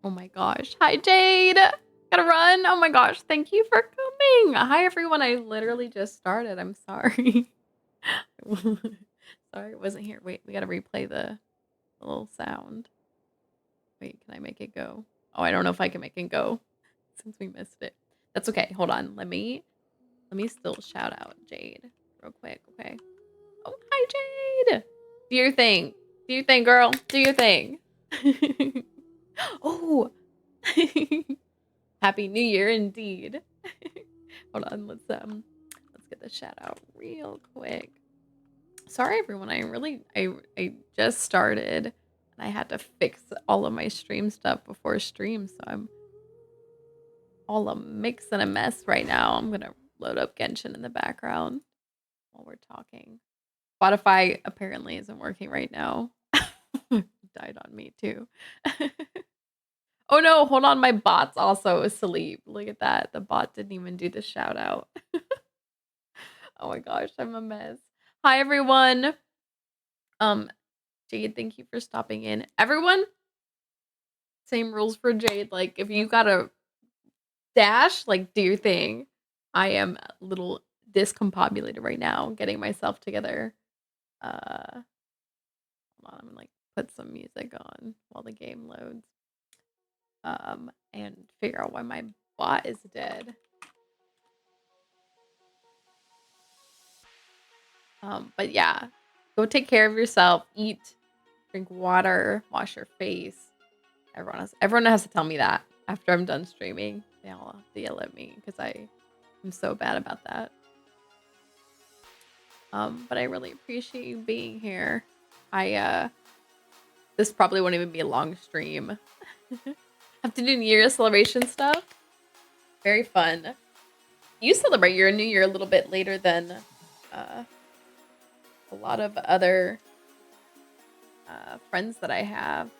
Oh my gosh. Hi, Jade. Gotta run. Oh my gosh. Thank you for coming. Hi, everyone. I literally just started. I'm sorry. Sorry, it wasn't here. Wait, we gotta replay the little sound. Wait, can I make it go? Oh, I don't know if I can make it go since we missed it. That's okay. Hold on. Let me still shout out Jade real quick. Okay. Oh, hi, Jade. Do your thing. Do your thing, girl. Do your thing. Oh. Happy New Year indeed. Hold on, let's get the shout out real quick. Sorry everyone, I just started and I had to fix all of my stream stuff before stream, so I'm all a mix and a mess right now. I'm gonna load up Genshin in the background while we're talking. Spotify apparently isn't working right now. Died on me too. Oh no, hold on, my bot's also asleep. Look at that. The bot didn't even do the shout out. Oh my gosh, I'm a mess. Hi everyone. Jade, thank you for stopping in. Everyone, same rules for Jade. Like if you gotta dash, like do your thing. I am a little discombobulated right now, getting myself together. Hold on, I'm gonna like put some music on while the game loads. And figure out why my bot is dead. But yeah, go take care of yourself, eat, drink water, wash your face. Everyone has to tell me that after I'm done streaming. They all have to yell at me because I'm so bad about that. But I really appreciate you being here. This probably won't even be a long stream. Have to do New Year's celebration stuff. Very fun. You celebrate your New Year a little bit later than a lot of other friends that I have.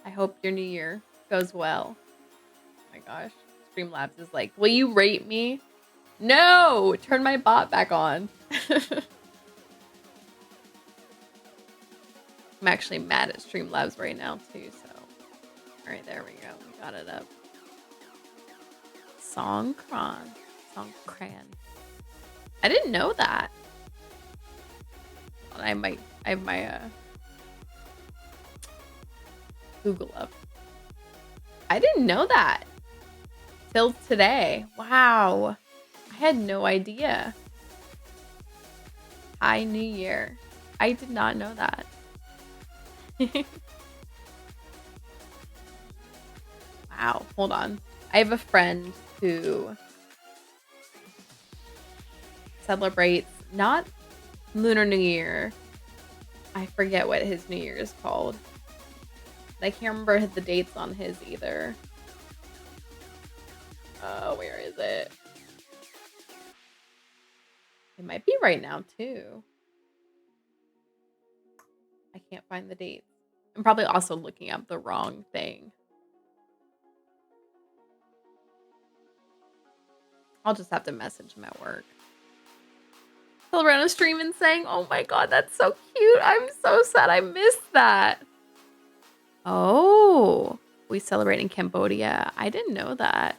I hope your New Year goes well. Oh my gosh. Streamlabs is like, will you rate me? No! Turn my bot back on. I'm actually mad at Streamlabs right now too, so. Alright, there we go. We got it up. Songkran. I didn't know that. I have my Google up. I didn't know that till today. Wow. I had no idea. Hi, New Year. I did not know that. Wow. Hold on. I have a friend who celebrates not Lunar New Year. I forget what his New Year is called. I can't remember the dates on his either. Oh, where is it? It might be right now too. I can't find the dates. I'm probably also looking up the wrong thing. I'll just have to message him at work. Around a stream and saying, oh my god, that's so cute. I'm so sad I missed that. Oh, we celebrate in Cambodia. I didn't know that.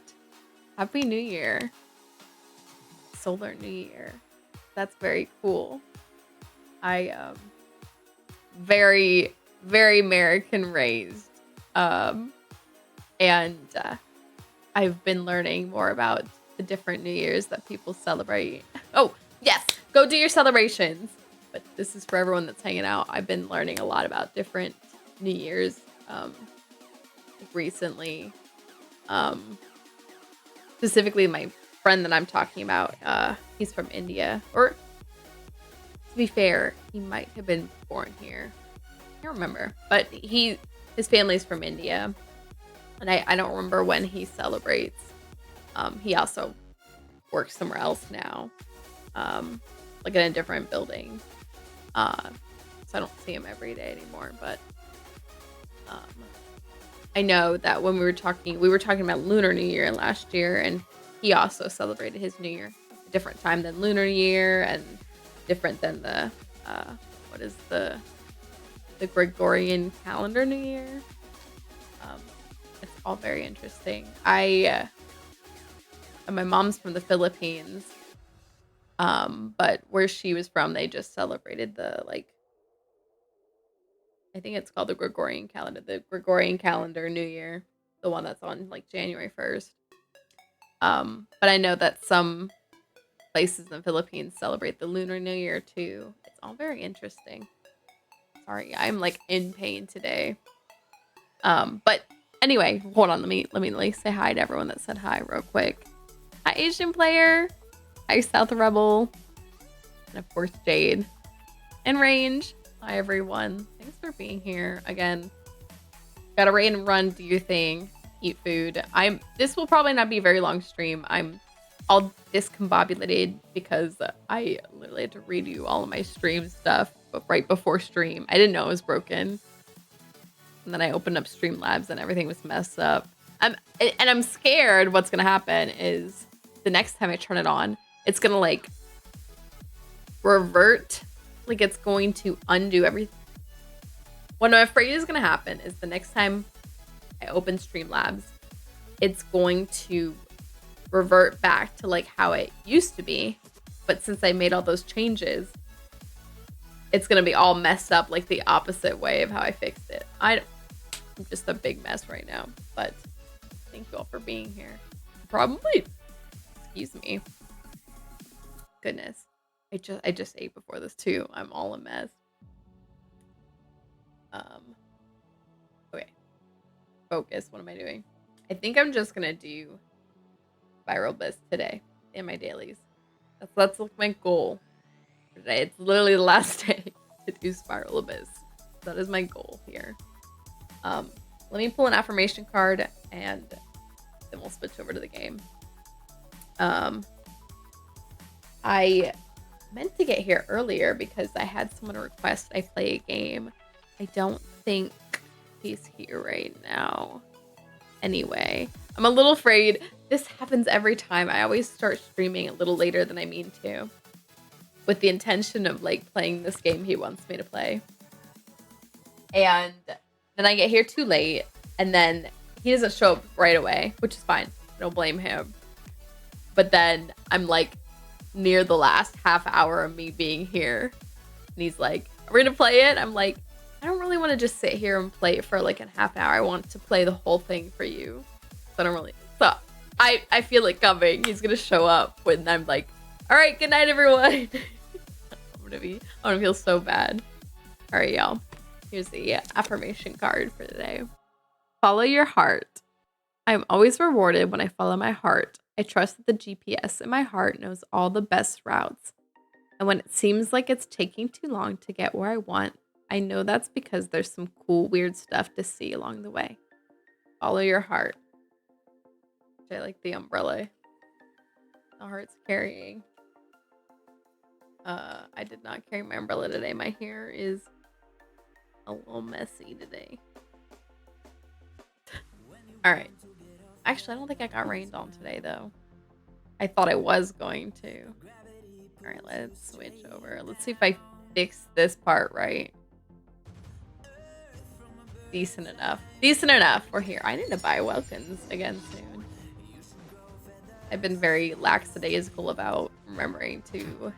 Happy New Year. Solar New Year. That's very cool. I very, very American raised. And I've been learning more about the different New Years that people celebrate. Oh, yes. Go do your celebrations. But this is for everyone that's hanging out. I've been learning a lot about different New Year's recently. Specifically, my friend that I'm talking about, he's from India. Or, to be fair, he might have been born here. I can't remember. But his family's from India. And I don't remember when he celebrates. He also works somewhere else now. Like in a different building. So I don't see him every day anymore, but I know that when we were talking about Lunar New Year last year, and he also celebrated his New Year a different time than Lunar New Year and different than the what is the Gregorian calendar New Year. It's all very interesting. My mom's from the Philippines. But where she was from, they just celebrated the, like, I think it's called the Gregorian calendar New Year, the one that's on like January 1st. But I know that some places in the Philippines celebrate the Lunar New Year too. It's all very interesting. Sorry, I'm like in pain today. But anyway, hold on, let me say hi to everyone that said hi real quick. Hi, Asian player. Hi, South Rebel. And of course, Jade. And Range. Hi, everyone. Thanks for being here again. Gotta raid and run, do your thing. Eat food. This will probably not be a very long stream. I'm all discombobulated because I literally had to redo all of my stream stuff but right before stream. I didn't know it was broken. And then I opened up Streamlabs and everything was messed up. I'm scared what's gonna happen is the next time I turn it on, it's gonna like revert, like it's going to undo everything. What I'm afraid is gonna happen is the next time I open Streamlabs, it's going to revert back to like how it used to be. But since I made all those changes, it's gonna be all messed up like the opposite way of how I fixed it. I'm just a big mess right now, but thank you all for being here. Probably, excuse me. Goodness. I just ate before this too. I'm all a mess. Okay. Focus. What am I doing? I think I'm just gonna do Viral Bliss today in my dailies. That's like my goal for today. It's literally the last day to do Spiral Abyss. That is my goal here. Let me pull an affirmation card and then we'll switch over to the game. I meant to get here earlier because I had someone request I play a game. I don't think he's here right now. anyway. I'm a little afraid. This happens every time. I always start streaming a little later than I mean to, with the intention of like playing this game he wants me to play. And then I get here too late, and then he doesn't show up right away, which is fine. I don't blame him. But then I'm like near the last half hour of me being here, and he's like, "Are we gonna play it?" I'm like, I don't really want to just sit here and play it for like a half hour. I want to play the whole thing for you. So I don't really. So I feel it coming. He's gonna show up when I'm like, all right, good night, everyone. I'm gonna feel so bad. All right, y'all. Here's the affirmation card for today. Follow your heart. I am always rewarded when I follow my heart. I trust that the GPS in my heart knows all the best routes. And when it seems like it's taking too long to get where I want, I know that's because there's some cool, weird stuff to see along the way. Follow your heart. I like the umbrella the heart's carrying. I did not carry my umbrella today. My hair is a little messy today. All right. Actually, I don't think I got rained on today, though. I thought I was going to. All right, let's switch over. Let's see if I fix this part right. Decent enough. Decent enough. We're here. I need to buy Welkins again soon. I've been very lackadaisical about remembering to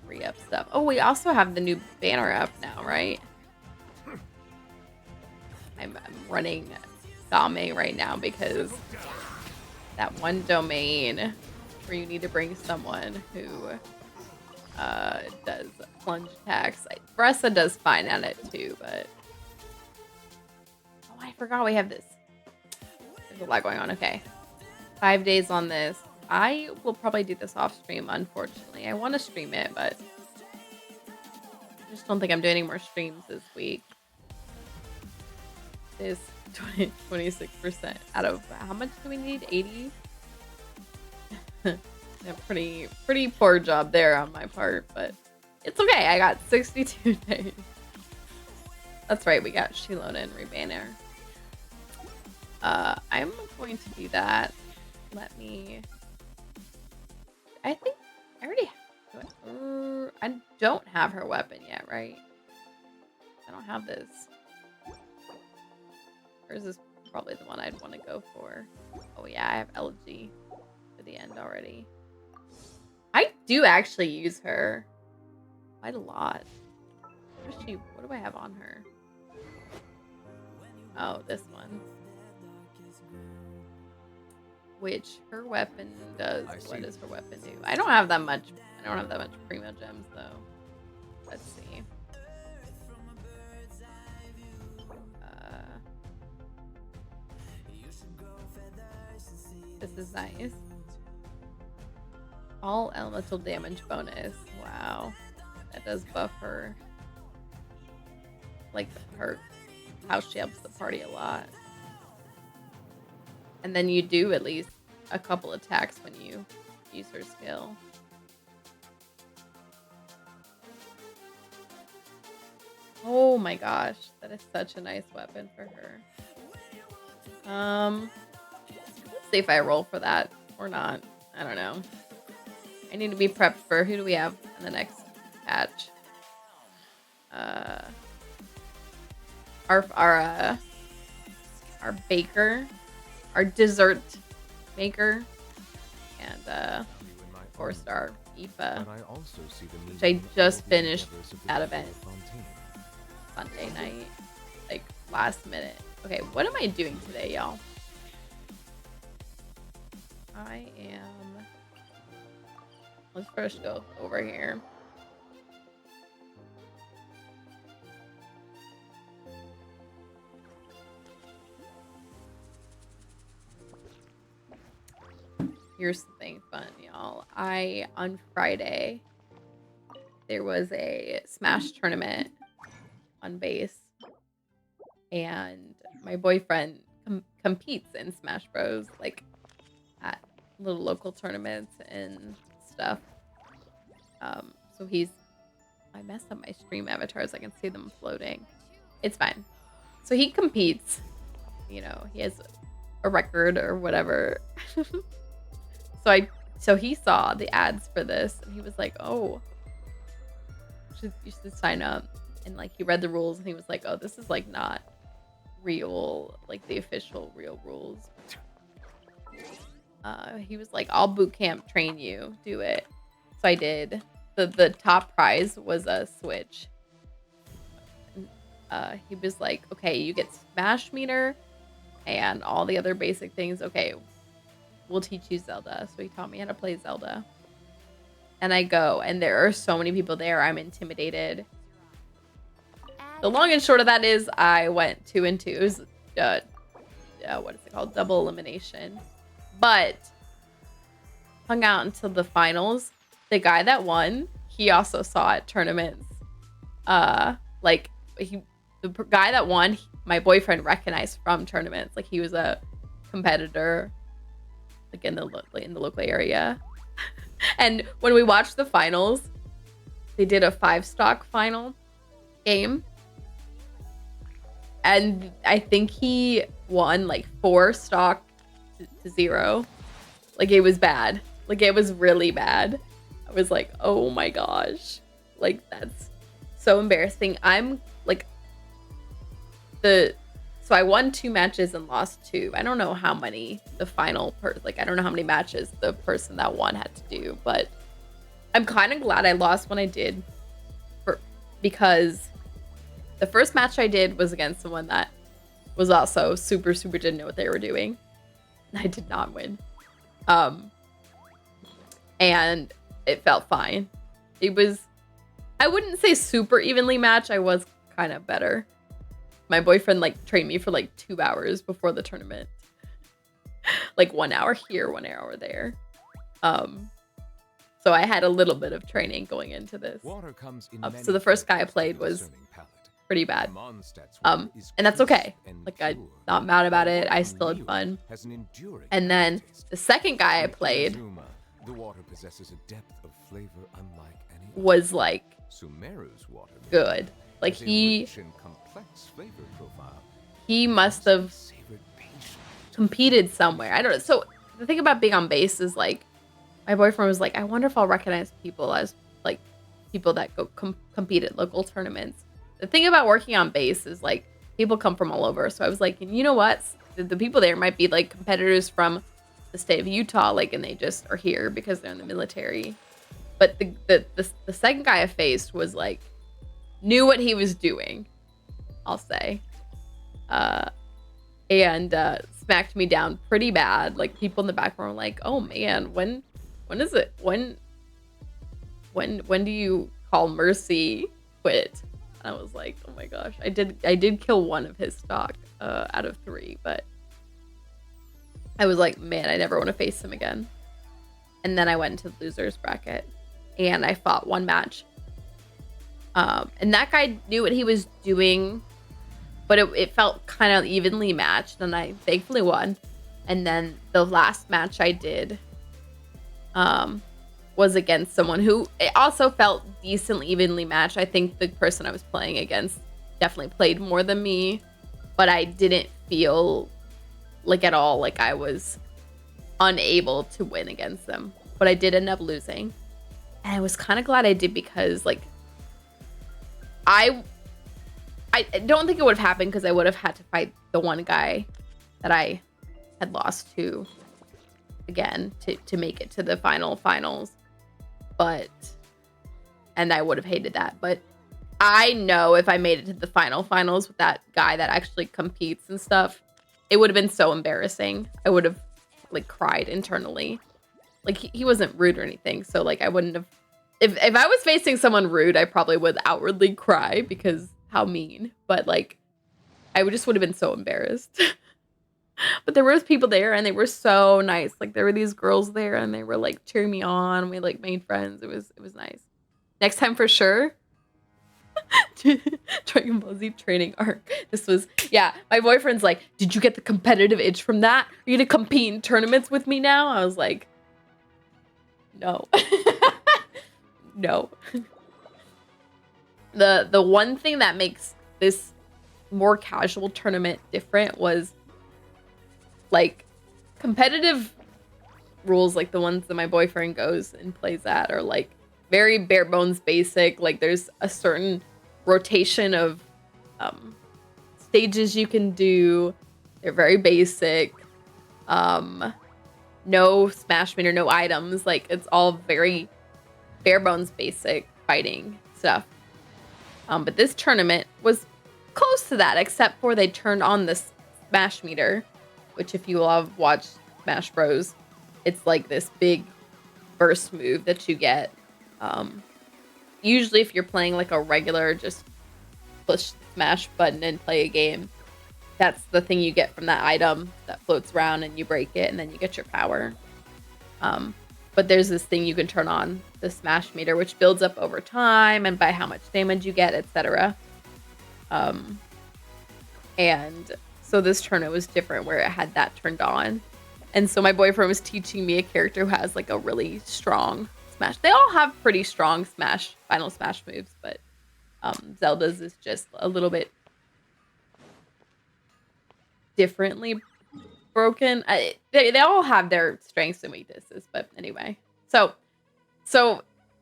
re-up stuff. Oh, we also have the new banner up now, right? I'm running Game right now because that one domain where you need to bring someone who does plunge attacks. Bressa does fine at it too, but oh, I forgot we have this. There's a lot going on. Okay, 5 days on this. I will probably do this off stream. Unfortunately, I want to stream it, but I just don't think I'm doing any more streams this week. This 26% out of how much do we need? 80. A pretty poor job there on my part, but it's okay. I got 62 days. That's right, we got Shilona and Rebanner. I'm going to do that. Let me. I think I already have. I don't have her weapon yet, right? I don't have this. Or is this probably the one I'd want to go for? Oh yeah, I have LG to the end already. I do actually use her quite a lot. What do I have on her? Oh, this one. Which her weapon does. What does her weapon do? I don't have that much. I don't have that much primo gems though. Let's see. This is nice. All elemental damage bonus. Wow. That does buff her. Like her how she helps the party a lot. And then you do at least a couple attacks when you use her skill. Oh my gosh. That is such a nice weapon for her. Let's see if I roll for that or not. I don't know. I need to be prepped for who do we have in the next patch. Our baker, our dessert maker, and 4-star IFA, which I just finished that event Sunday night, like last minute. Okay, what am I doing today, y'all? I am. Let's first go over here. Here's something fun, y'all. On Friday, there was a Smash tournament on base, and my boyfriend competes in Smash Bros. Like at little local tournaments and stuff. So I messed up my stream avatars. I can see them floating. It's fine. So he competes. You know, he has a record or whatever. So he saw the ads for this and he was like, oh, you should sign up. And like he read the rules and he was like, oh, this is like not real, like the official real rules. He was like, I'll boot camp train you, do it. So I did. The top prize was a Switch. He was like, okay, you get Smash Meter and all the other basic things. Okay, we'll teach you Zelda. So he taught me how to play Zelda. And I go, and there are so many people there. I'm intimidated. The long and short of that is I went 2-2. It was, what is it called? Double elimination. But hung out until the finals. The guy that won, he also saw at tournaments. The guy that won, my boyfriend recognized from tournaments. Like he was a competitor, like in the local area. And when we watched the finals, they did a 5-stock final game. And I think he won like 4 stock to 0. Like it was bad. Like it was really bad. I was like, oh my gosh. Like that's so embarrassing. I'm like so I won 2 matches and lost 2. I don't know how many the final I don't know how many matches the person that won had to do, but I'm kind of glad I lost when I did because the first match I did was against someone that was also super didn't know what they were doing. I did not win. And it felt fine. It was, I wouldn't say super evenly matched. I was kind of better. My boyfriend like trained me for like 2 hours before the tournament. Like 1 hour here, 1 hour there. So I had a little bit of training going into this. So the first guy I played was pretty bad. And that's okay. Like I'm not mad about it. I still had fun. And then the second guy I played was like good. Like he must have competed somewhere. I don't know. So the thing about being on base is like my boyfriend was like, I wonder if I'll recognize people as like people that go compete at local tournaments. The thing about working on base is like people come from all over. So I was like, and you know what? The people there might be like competitors from the state of Utah, like, and they just are here because they're in the military. But the second guy I faced was like knew what he was doing, I'll say, and smacked me down pretty bad. Like people in the background were like, "Oh man, when is it? When do you call mercy quit?" And I was like, "Oh my gosh, I did kill 1 of his stock out of 3, but I was like, man, I never want to face him again." And then I went into the losers bracket and I fought 1 match. And that guy knew what he was doing, but it felt kind of evenly matched, and I thankfully won. And then the last match I did was against someone who it also felt decently evenly matched. I think the person I was playing against definitely played more than me, but I didn't feel like at all like I was unable to win against them. But I did end up losing. And I was kind of glad I did because like I don't think it would have happened because I would have had to fight the one guy that I had lost to again to make it to the finals. And I would have hated that. But I know if I made it to the finals with that guy that actually competes and stuff, it would have been so embarrassing. I would have like cried internally. Like he wasn't rude or anything. So like I wouldn't have, if I was facing someone rude, I probably would outwardly cry because how mean, but like I would have been so embarrassed. But there was people there and they were so nice. Like there were these girls there and they were like cheering me on. We like made friends. It was nice. Next time for sure. Dragon Ball Z training arc. This was, yeah, my boyfriend's like, did you get the competitive itch from that? Are you gonna compete in tournaments with me now? I was like, no. No. The one thing that makes this more casual tournament different was like competitive rules, like the ones that my boyfriend goes and plays at, are like very bare bones basic. Like there's a certain rotation of stages you can do. They're very basic. No smash meter, no items. Like it's all very bare bones basic fighting stuff. But this tournament was close to that, except for they turned on this smash meter, which if you have watched Smash Bros, it's like this big burst move that you get. Usually if you're playing like a regular, just push the smash button and play a game, that's the thing you get from that item that floats around and you break it and then you get your power. But there's this thing you can turn on, the smash meter, which builds up over time and by how much damage you get, etc. And so this tournament was different where it had that turned on. And so my boyfriend was teaching me a character who has like a really strong smash. They all have pretty strong final smash moves, but Zelda's is just a little bit differently broken. They all have their strengths and weaknesses, but anyway. So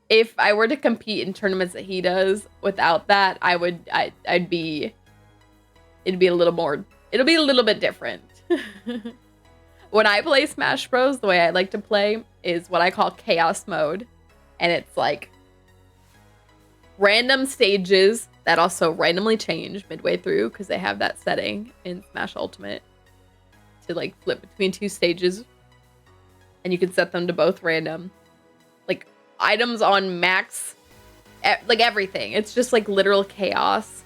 if I were to compete in tournaments that he does without that, it'd be a little bit different. When I play Smash Bros, the way I like to play is what I call chaos mode. And it's like random stages that also randomly change midway through because they have that setting in Smash Ultimate to like flip between two stages. And you can set them to both random. Like items on max, like everything. It's just like literal chaos.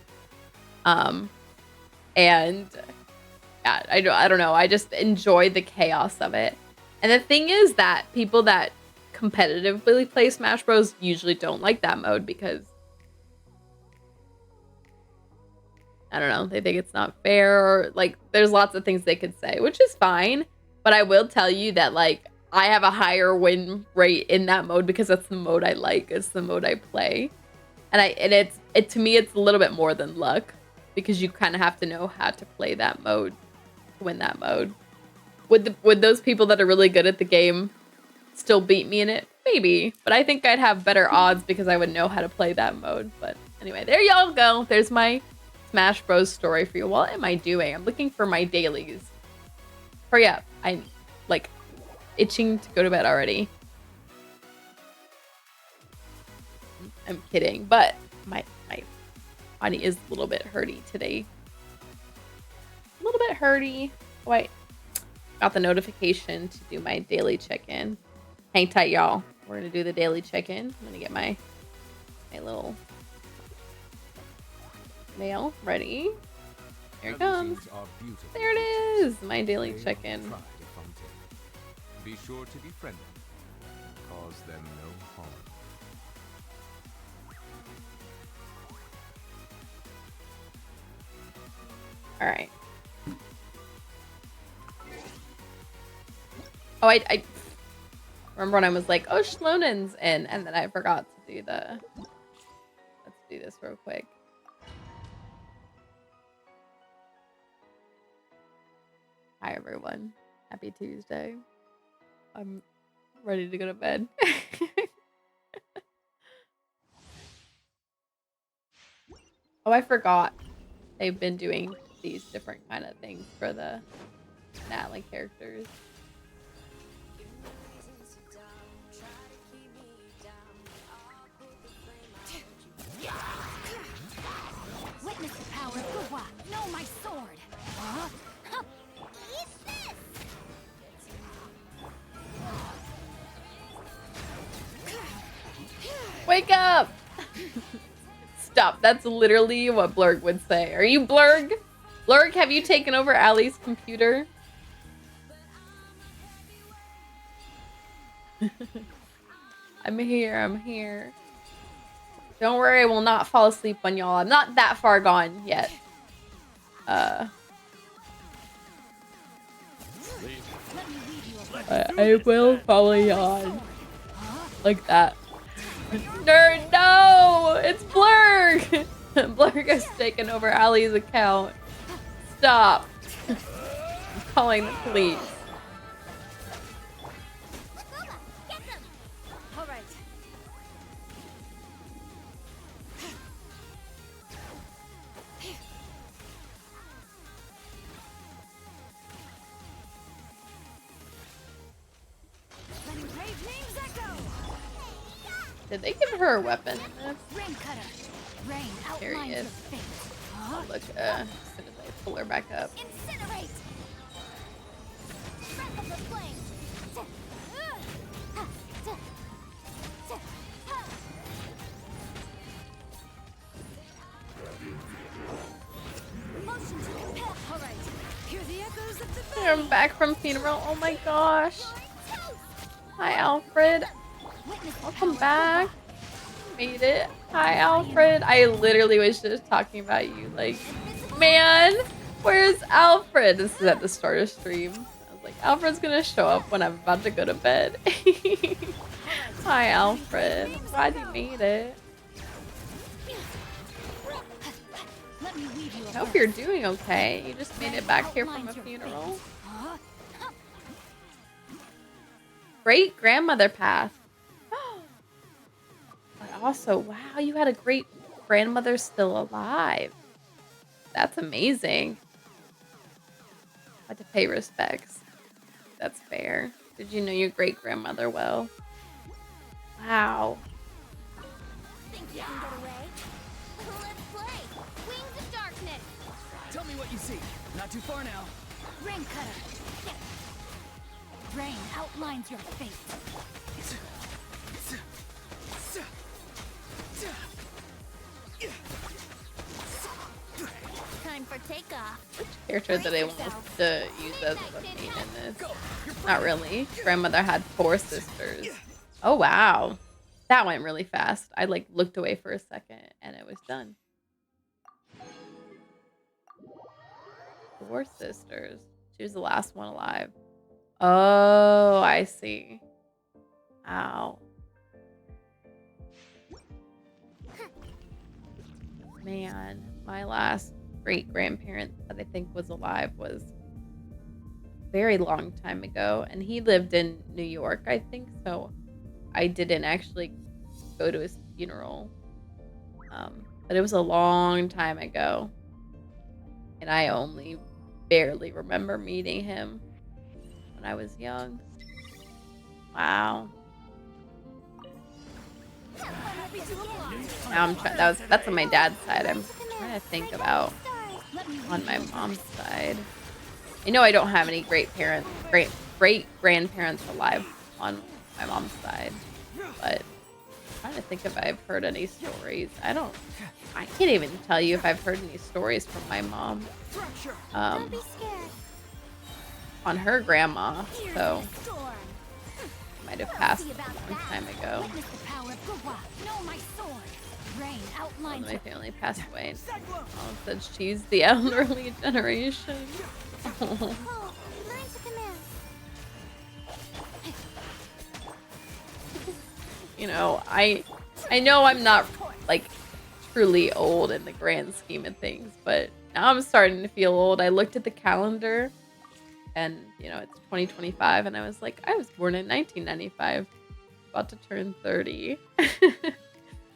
And yeah, I don't know. I just enjoy the chaos of it. And the thing is that people that competitively play Smash Bros usually don't like that mode because I don't know, they think it's not fair, or like there's lots of things they could say, which is fine. But I will tell you that like I have a higher win rate in that mode because that's the mode I like. It's the mode I play. And to me it's a little bit more than luck because you kind of have to know how to play that mode to win that mode. Would those people that are really good at the game still beat me in it? Maybe, but I think I'd have better odds because I would know how to play that mode. But anyway, there y'all go. There's my Smash Bros story for you. What am I doing? I'm looking for my dailies. Hurry up. I'm like itching to go to bed already. I'm kidding, but my body is a little bit hurty today. A little bit hurty. Wait, got the notification to do my daily check-in. Hang tight, y'all. We're gonna do the daily check-in. I'm gonna get my little mail ready. Here it comes. There it is. My daily check-in. Be sure to be friendly. Cause them no harm. All right. Oh, I remember when I was like, oh, Shlonen's in, and then I forgot to do the. Let's do this real quick. Hi, everyone. Happy Tuesday. I'm ready to go to bed. Oh, I forgot. They've been doing these different kind of things for the Natalie characters. Witness the power of Gua. Know my sword. Eat this. Wake up! Stop. That's literally what Blurg would say. Are you Blurg? Blurg, have you taken over Allie's computer? I'm here. Don't worry, I will not fall asleep on y'all. I'm not that far gone yet. I will follow you on. Like that. Nerd, no! It's Blurg! Blurg has taken over Allie's account. Stop. I'm calling the police. Get them! All right. Letting brave names echo. Did they give her a weapon in this? Rain cutter. Rain Here he outlines is. your fate. I'll look as soon as I pull her back up. Incinerate. Breath of the flame. Motion to repel. All right. Hear the echoes of the I'm back from funeral. Oh my gosh. Hi, Alfred. Welcome back. Made it. Hi, Alfred. I literally was just talking about you. Like, man, where's Alfred? This is at the start of stream. I was like, Alfred's gonna show up when I'm about to go to bed. Hi, Alfred. I'm glad you made it. Let me weave you I hope you're doing okay. You just made it back here from a funeral. Great grandmother path. But also, wow, you had a great grandmother still alive. That's amazing. Had to pay respects. That's fair. Did you know your great grandmother well? Wow. Think you can get away? Let's play. Wings of darkness. Tell me what you see. Not too far now. Rain cutter. Rain outlines your fate. Time for takeoff. Character that I want to use as a main in this. Not really. Grandmother had 4 sisters. Oh wow. That went really fast. I like looked away for a second and it was done. 4 sisters. She was the last one alive. Oh, I see. Ow. Man, my last great grandparent that I think was alive was a very long time ago, and he lived in New York, I think, so I didn't actually go to his funeral. But it was a long time ago, and I only barely remember meeting him when I was young. Wow. Now I'm trying. That's on my dad's side. I'm trying to think about on my mom's side. I know I don't have any great grandparents alive on my mom's side, but I'm trying to think if I've heard any stories. I can't even tell you if I've heard any stories from my mom. Don't be scared. On her grandma, Hear so the storm. might have We'll passed see a about long that. time ago. Witness the power of Gurwa. Know my sword. Rain One outlines of my your family passed away. Mom said she's the elderly generation. Oh, learn to command. You know, I know I'm not like truly old in the grand scheme of things, but now I'm starting to feel old. I looked at the calendar and, you know, it's 2025 and I was like, I was born in 1995, about to turn 30.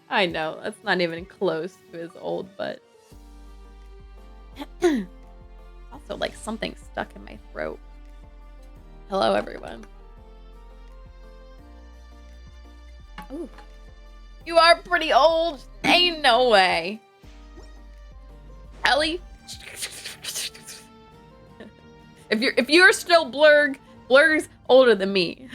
I know, that's not even close to as old, but also like something stuck in my throat. Hello, everyone. Ooh. You are pretty old. Ain't no way. Ellie. If you're still Blurg's older than me.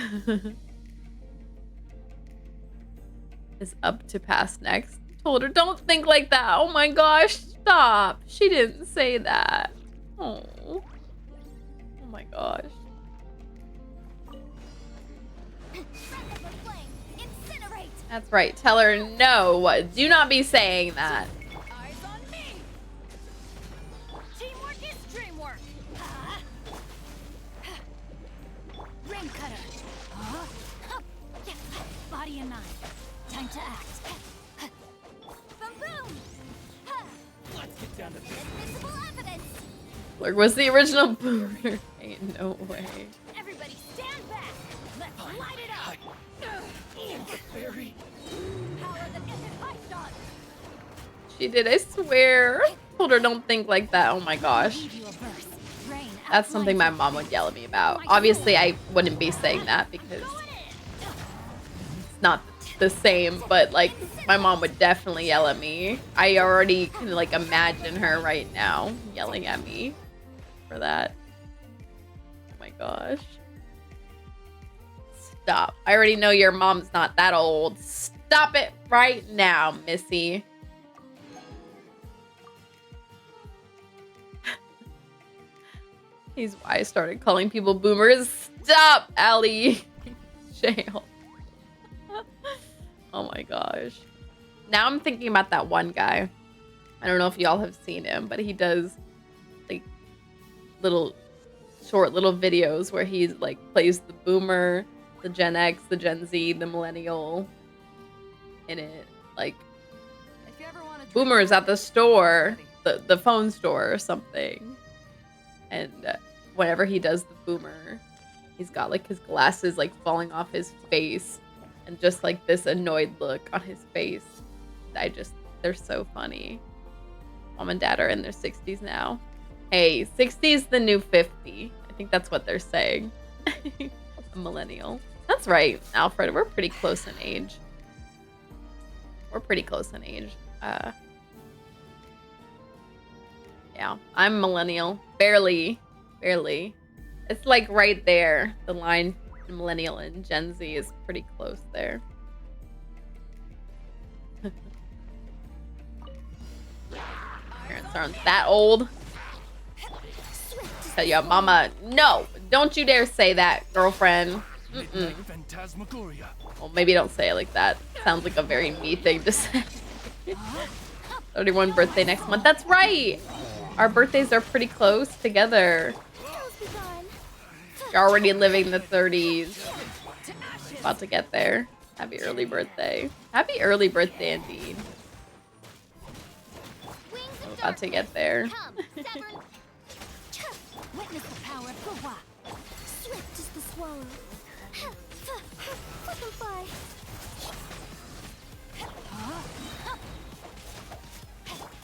Is up to pass next. Told her, don't think like that. Oh my gosh, stop. She didn't say that. Oh. Oh my gosh. That's right. Tell her no. Do not be saying that. Eyes on me. Teamwork is dreamwork. Rain cutter. Body and mind. Time to act. Boom boom. Let's get down to business. Invisible evidence. Blurg was the original boomer. Ain't no way. Everybody stand back. Let's light it up. Fairy. Power that ended high shot. She did, I swear. Told her don't think like that. Oh my gosh. Leave you a verse. Rain That's something my outlines mom would yell at me about. Obviously, I wouldn't be saying that because it's not the same, but like my mom would definitely yell at me. I already can like imagine her right now yelling at me for that. Oh my gosh. Stop. I already know your mom's not that old. Stop it right now, Missy. He's why I started calling people boomers. Stop, Allie. Jail. Oh my gosh. Now I'm thinking about that one guy. I don't know if y'all have seen him, but he does like short little videos where he like plays the boomer, the Gen X, the Gen Z, the millennial in it. Like If you ever want to boomers at the store, the phone store or something. And whenever he does the boomer, he's got like his glasses like falling off his face and just like this annoyed look on his face. They're so funny. Mom and dad are in their 60s now. Hey, 60 is the new 50. I think that's what they're saying. A millennial. That's right, Alfred. We're pretty close in age. Yeah, I'm millennial. Barely. It's like right there. The line millennial and Gen Z is pretty close there. Parents aren't that old. Tell your mama, no, don't you dare say that, girlfriend. Mm-mm. Phantasmagoria. Well, maybe don't say it like that. Sounds like a very me thing to say. 31 birthday next month. That's right. Our birthdays are pretty close together. You're already living the 30s. About to get there. Happy early birthday. Happy early birthday indeed. I'm about to get there. Witness the power of Gawa. Swift as the swallow. Butterfly.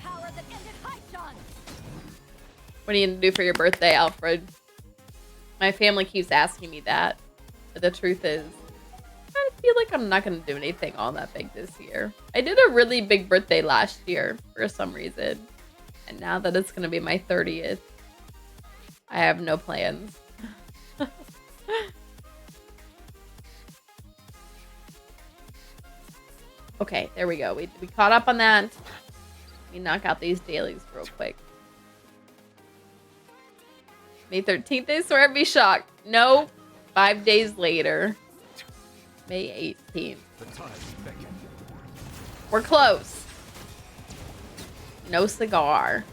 Power that ended high shot. What are you gonna do for your birthday, Alfred? My family keeps asking me that. But the truth is, I feel like I'm not gonna do anything all that big this year. I did a really big birthday last year for some reason. And now that it's gonna be my 30th, I have no plans. Okay, there we go. We caught up on that. We knock out these dailies real quick. May 13th, I swear I'd be shocked. No, 5 days later. May 18th. We're close. No cigar.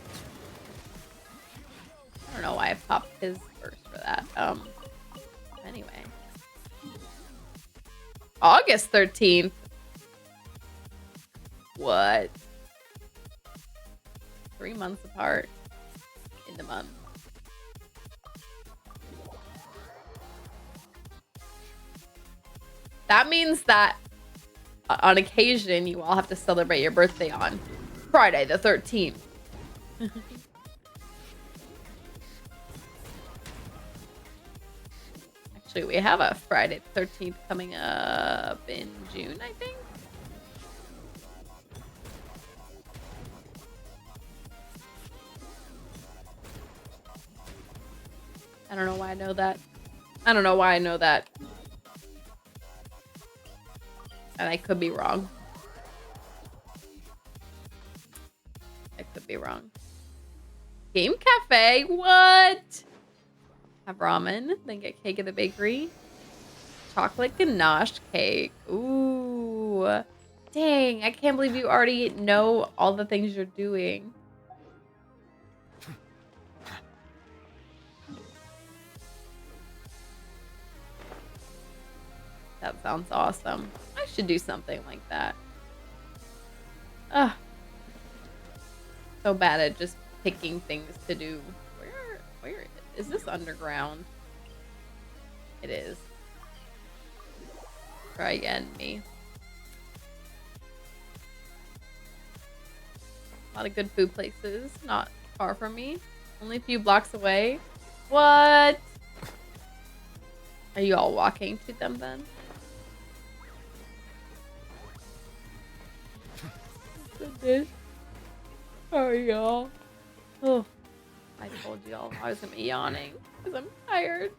I don't know why I popped his first for that. Anyway. August 13th. What? 3 months apart in the month. That means that on occasion you all have to celebrate your birthday on Friday the 13th. Actually, we have a Friday the 13th coming up in June, I think. I don't know why I know that. I don't know why I know that. And I could be wrong. I could be wrong. Game Cafe? What? Have ramen, then get cake at the bakery. Chocolate ganache cake. Ooh. Dang, I can't believe you already know all the things you're doing. That sounds awesome. I should do something like that. Ugh. So bad at just picking things to do. Where is it? Is this underground? It is. Try again, me. A lot of good food places, not far from me. Only a few blocks away. What? Are you all walking to them then? Goodness. How are y'all? Oh, I told y'all I was gonna be yawning because I'm tired.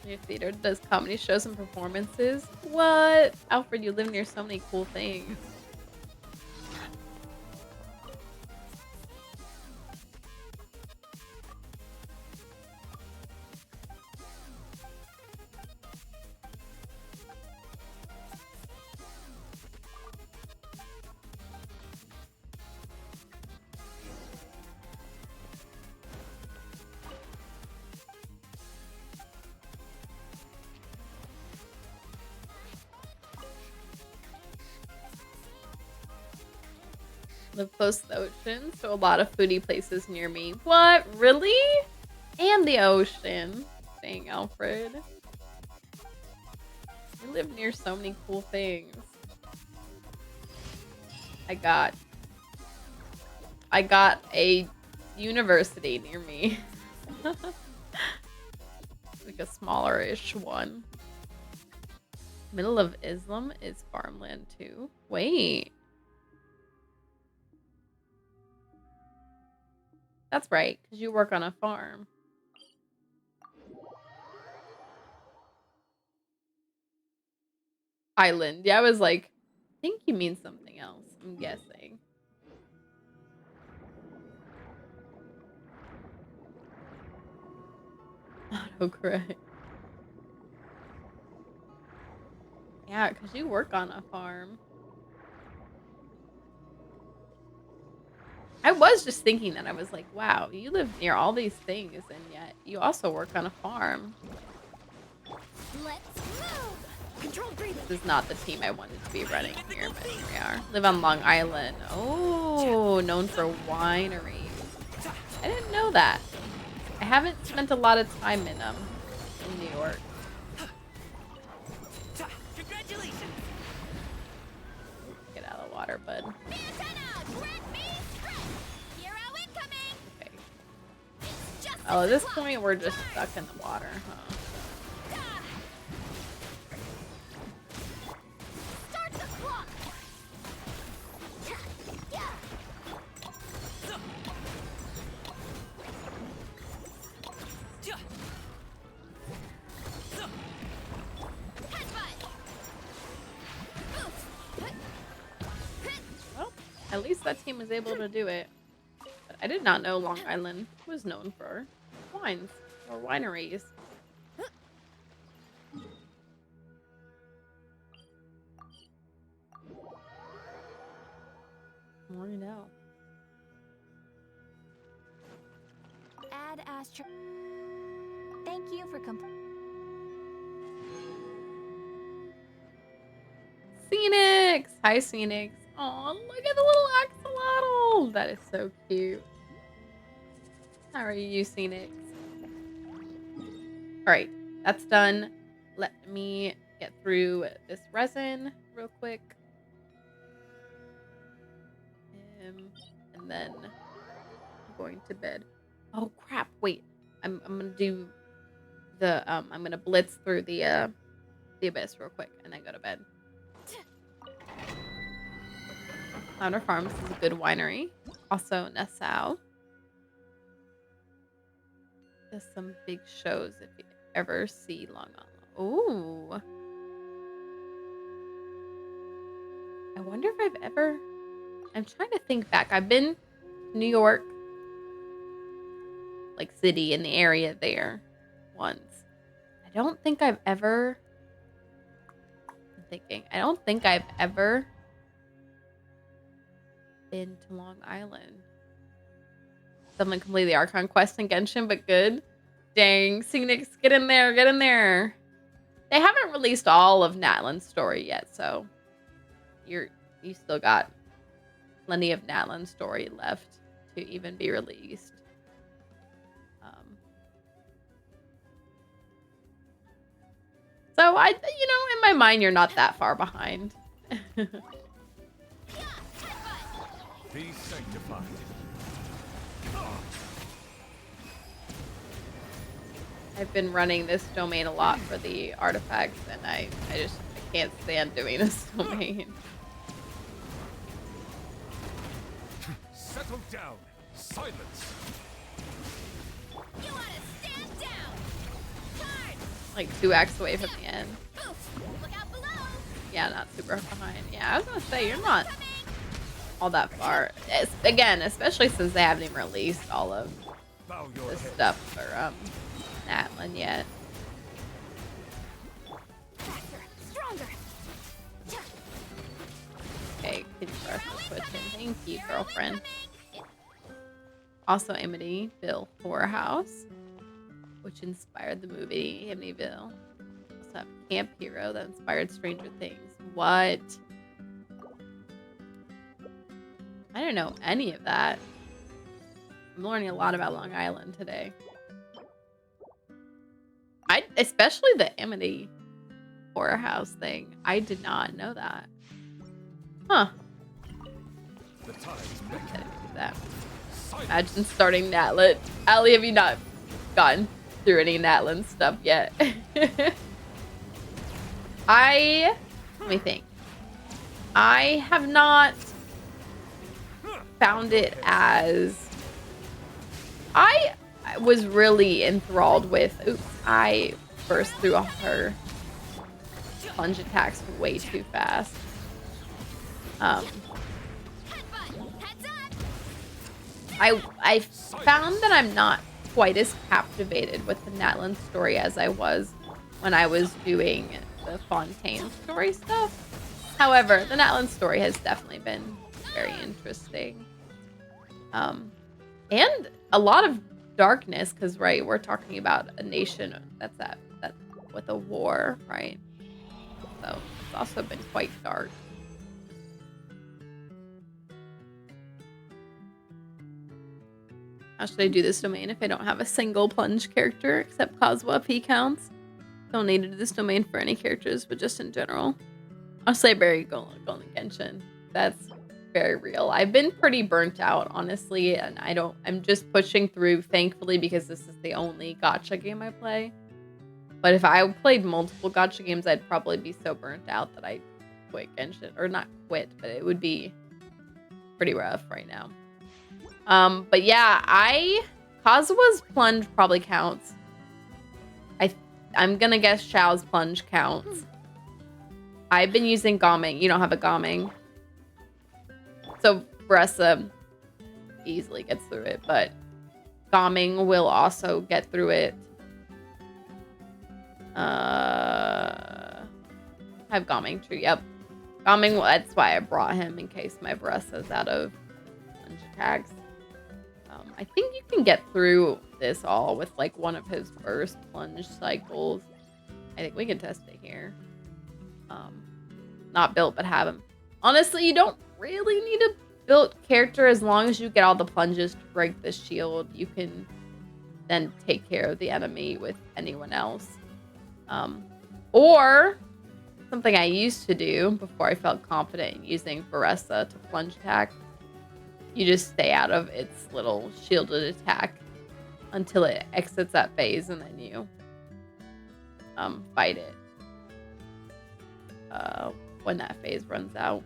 Your theater does comedy shows and performances. What? Alfred, you live near so many cool things. Live close to the ocean, so a lot of foodie places near me. What? Really? And the ocean. Dang, Alfred. You live near so many cool things. I got a university near me. Like a smaller-ish one. Middle of Islam is farmland too. Wait. That's right, because you work on a farm. Island. Yeah, I was like, I think you mean something else. I'm guessing. Autocorrect. Yeah, because you work on a farm. I was just thinking that. I was like, wow, you live near all these things, and yet you also work on a farm. Let's move. Control breathing. This is not the team I wanted to be running here, but here we are. Live on Long Island. Oh, known for wineries. I didn't know that. I haven't spent a lot of time in New York. Congratulations. Get out of the water, bud. Be antenna. Grant me strength. Hero incoming. Okay. It's just Oh, at this 6 point, we're just stuck in the water, huh? Start the clock. Well, at least that team was able to do it. But I did not know Long Island was known for wines or wineries. More to know. Add Astro. Thank you for Phoenix! Hi, Phoenix. Oh, look at the little axolotl. That is so cute. How are you, Phoenix? All right, that's done. Let me get through this resin real quick. And then I'm going to bed. Oh crap! Wait, I'm gonna do the I'm gonna blitz through the abyss real quick and then go to bed. Flounder Farms is a good winery. Also Nassau. There's some big shows if you ever see Long Island. Ooh. I wonder if I've ever... I'm trying to think back. I've been to New York, like city in the area there once. I don't think I've ever... I'm thinking. I don't think I've ever been to Long Island. Something completely Archon Quest and Genshin, but good. Dang, Phoenix, get in there, get in there. They haven't released all of Natlan's story yet, so you still got plenty of Natlan story left to even be released. So in my mind, you're not that far behind. Be sanctified. I've been running this domain a lot for the artifacts, and I can't stand doing this domain. Settle down. Silence. You want to stand down. Charge. Like 2 acts away from the end. Oof. Look out below. Yeah, not super behind. Yeah, I was gonna say, you're not all that far. Again, especially since they haven't even released all of Bow your the head. stuff for Natlan yet. Faster. Stronger. Okay, can you start the switching? Thank you, girlfriend. Also, Amityville Horror House, which inspired the movie Amityville. Also have Camp Hero that inspired Stranger Things. What? I didn't know any of that. I'm learning a lot about Long Island today. Especially the Amity Horror House thing. I did not know that. Huh. The time's I beckon. didn't do that. Silence. Imagine starting Natlet. Allie, have you not gotten through any Natlan stuff yet? Let me think. I have not found it as... I was really enthralled with... Oops, I burst through her plunge attacks way too fast. Headbutt. Heads up. I found that I'm not quite as captivated with the Natlan story as I was when I was doing the Fontaine story stuff. However, the Natlan story has definitely been very interesting. And a lot of darkness, because right, we're talking about a nation that's with a war, right? So it's also been quite dark. How should I do this domain if I don't have a single plunge character except Kazuha P counts? Don't need to do this domain for any characters, but just in general. I'll say Barry Golden Genshin. That's very real. I've been pretty burnt out, honestly, and I'm just pushing through, thankfully, because this is the only gacha game I play. But if I played multiple gacha games, I'd probably be so burnt out that I'd quit Genshin. Or not quit, but it would be pretty rough right now. But yeah, Kazuha's plunge probably counts. I'm gonna guess Xiao's plunge counts. I've been using Gaming. You don't have a Gaming. So Bressa easily gets through it, but Gaming will also get through it. I have Gaming true. Yep. Gaming, that's why I brought him in case my Bressa's out of plunge attacks. I think you can get through this all with like one of his first plunge cycles. I think we can test it here. Not built, but have him. Honestly, you don't really need a built character as long as you get all the plunges to break the shield. You can then take care of the enemy with anyone else. Or something I used to do before I felt confident in using Baressa to plunge attack. You just stay out of its little shielded attack until it exits that phase, and then you fight it when that phase runs out.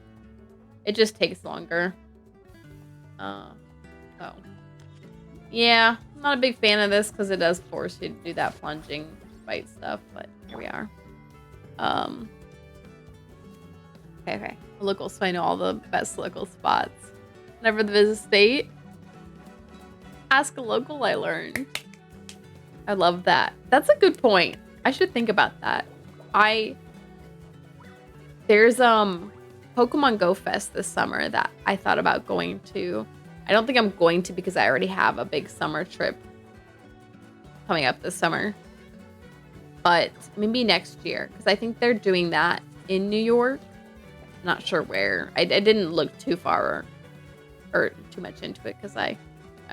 It just takes longer. So yeah, I'm not a big fan of this because it does force you to do that plunging fight stuff, but here we are. Okay. Local, so I know all the best local spots. Whenever the visit state, ask a local, I learned. I love that. That's a good point. I should think about that. There's Pokemon Go Fest this summer that I thought about going to. I don't think I'm going to because I already have a big summer trip coming up this summer. But maybe next year, because I think they're doing that in New York Not sure where. I didn't look too far or too much into it because I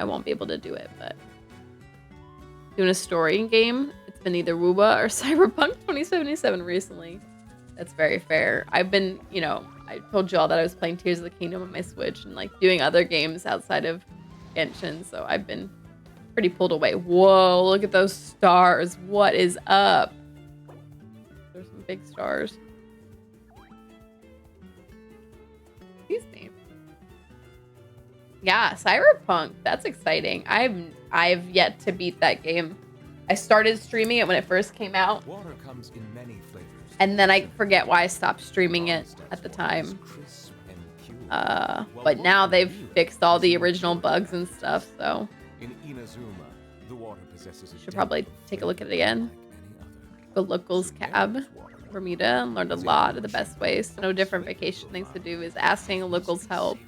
won't be able to do it. But doing a story game, it's been either WUBA or Cyberpunk 2077 recently. That's very fair. I've been, I told you all that I was playing Tears of the Kingdom on my Switch and like doing other games outside of Genshin, so I've been pretty pulled away. Whoa, look at those stars. What is up? There's some big stars. Excuse me. Yeah, Cyberpunk. That's exciting. I've yet to beat that game. I started streaming it when it first came out. Water comes in many flavors. And then I forget why I stopped streaming it at the time. But now they've fixed all the original bugs and stuff, so In Inazuma, the water possesses a should probably take a look at it again. The locals cab, Bermuda, and learned a lot of the best ways to know different vacation things to do is asking locals help.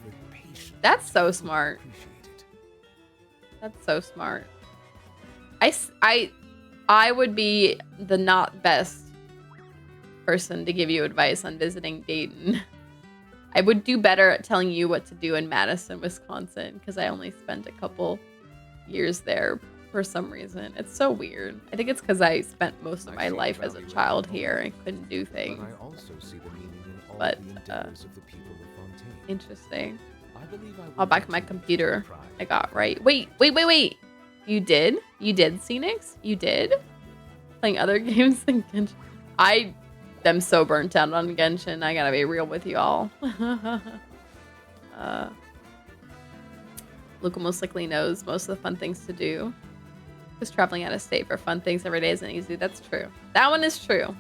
That's so smart. That's so smart. I would be the not best person to give you advice on visiting Dayton. I would do better at telling you what to do in Madison, Wisconsin, because I only spent a couple years there for some reason. It's so weird. I think it's because I spent most of my life as a child here and couldn't do things. But interesting. I'll back my computer. I got right. Wait. You did? You did, Phoenix? You did? Playing other games than Genshin? I am so burnt out on Genshin. I gotta be real with you all. Luca most likely knows most of the fun things to do. Because traveling out of state for fun things every day isn't easy. That's true. That one is true.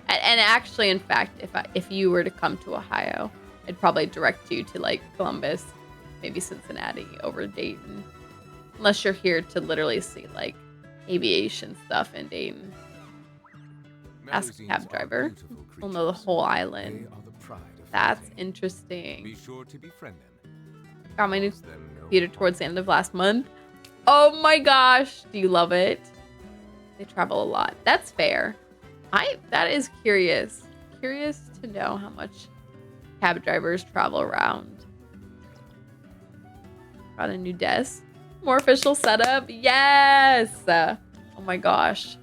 And actually, in fact, if you were to come to Ohio, I'd probably direct you to like Columbus, maybe Cincinnati over Dayton. Unless you're here to literally see like aviation stuff in Dayton. Ask a cab driver. We'll know the whole island. That's interesting. Be sure to befriend them. Got my new computer towards the end of last month. Oh my gosh. Do you love it? They travel a lot. That's fair. That is curious. Curious to know how much cab drivers travel around. Got a new desk. More official setup. Yes. Oh my gosh.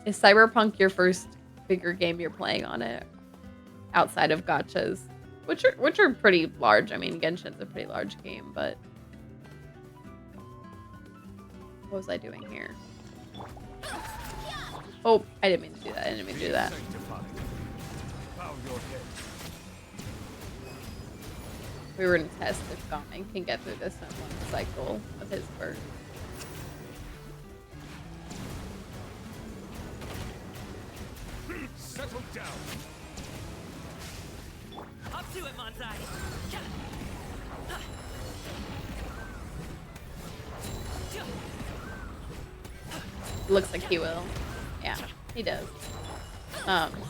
Is Cyberpunk your first bigger game you're playing on it? Outside of gachas. Which are pretty large. I mean, Genshin's a pretty large game, but what was I doing here? Oh, I didn't mean to do that. I didn't mean to do that. We were gonna test if Gamin can get through this in one cycle of his burst. Settle down. Up to it, Manzai. Looks like he will. Yeah, he does.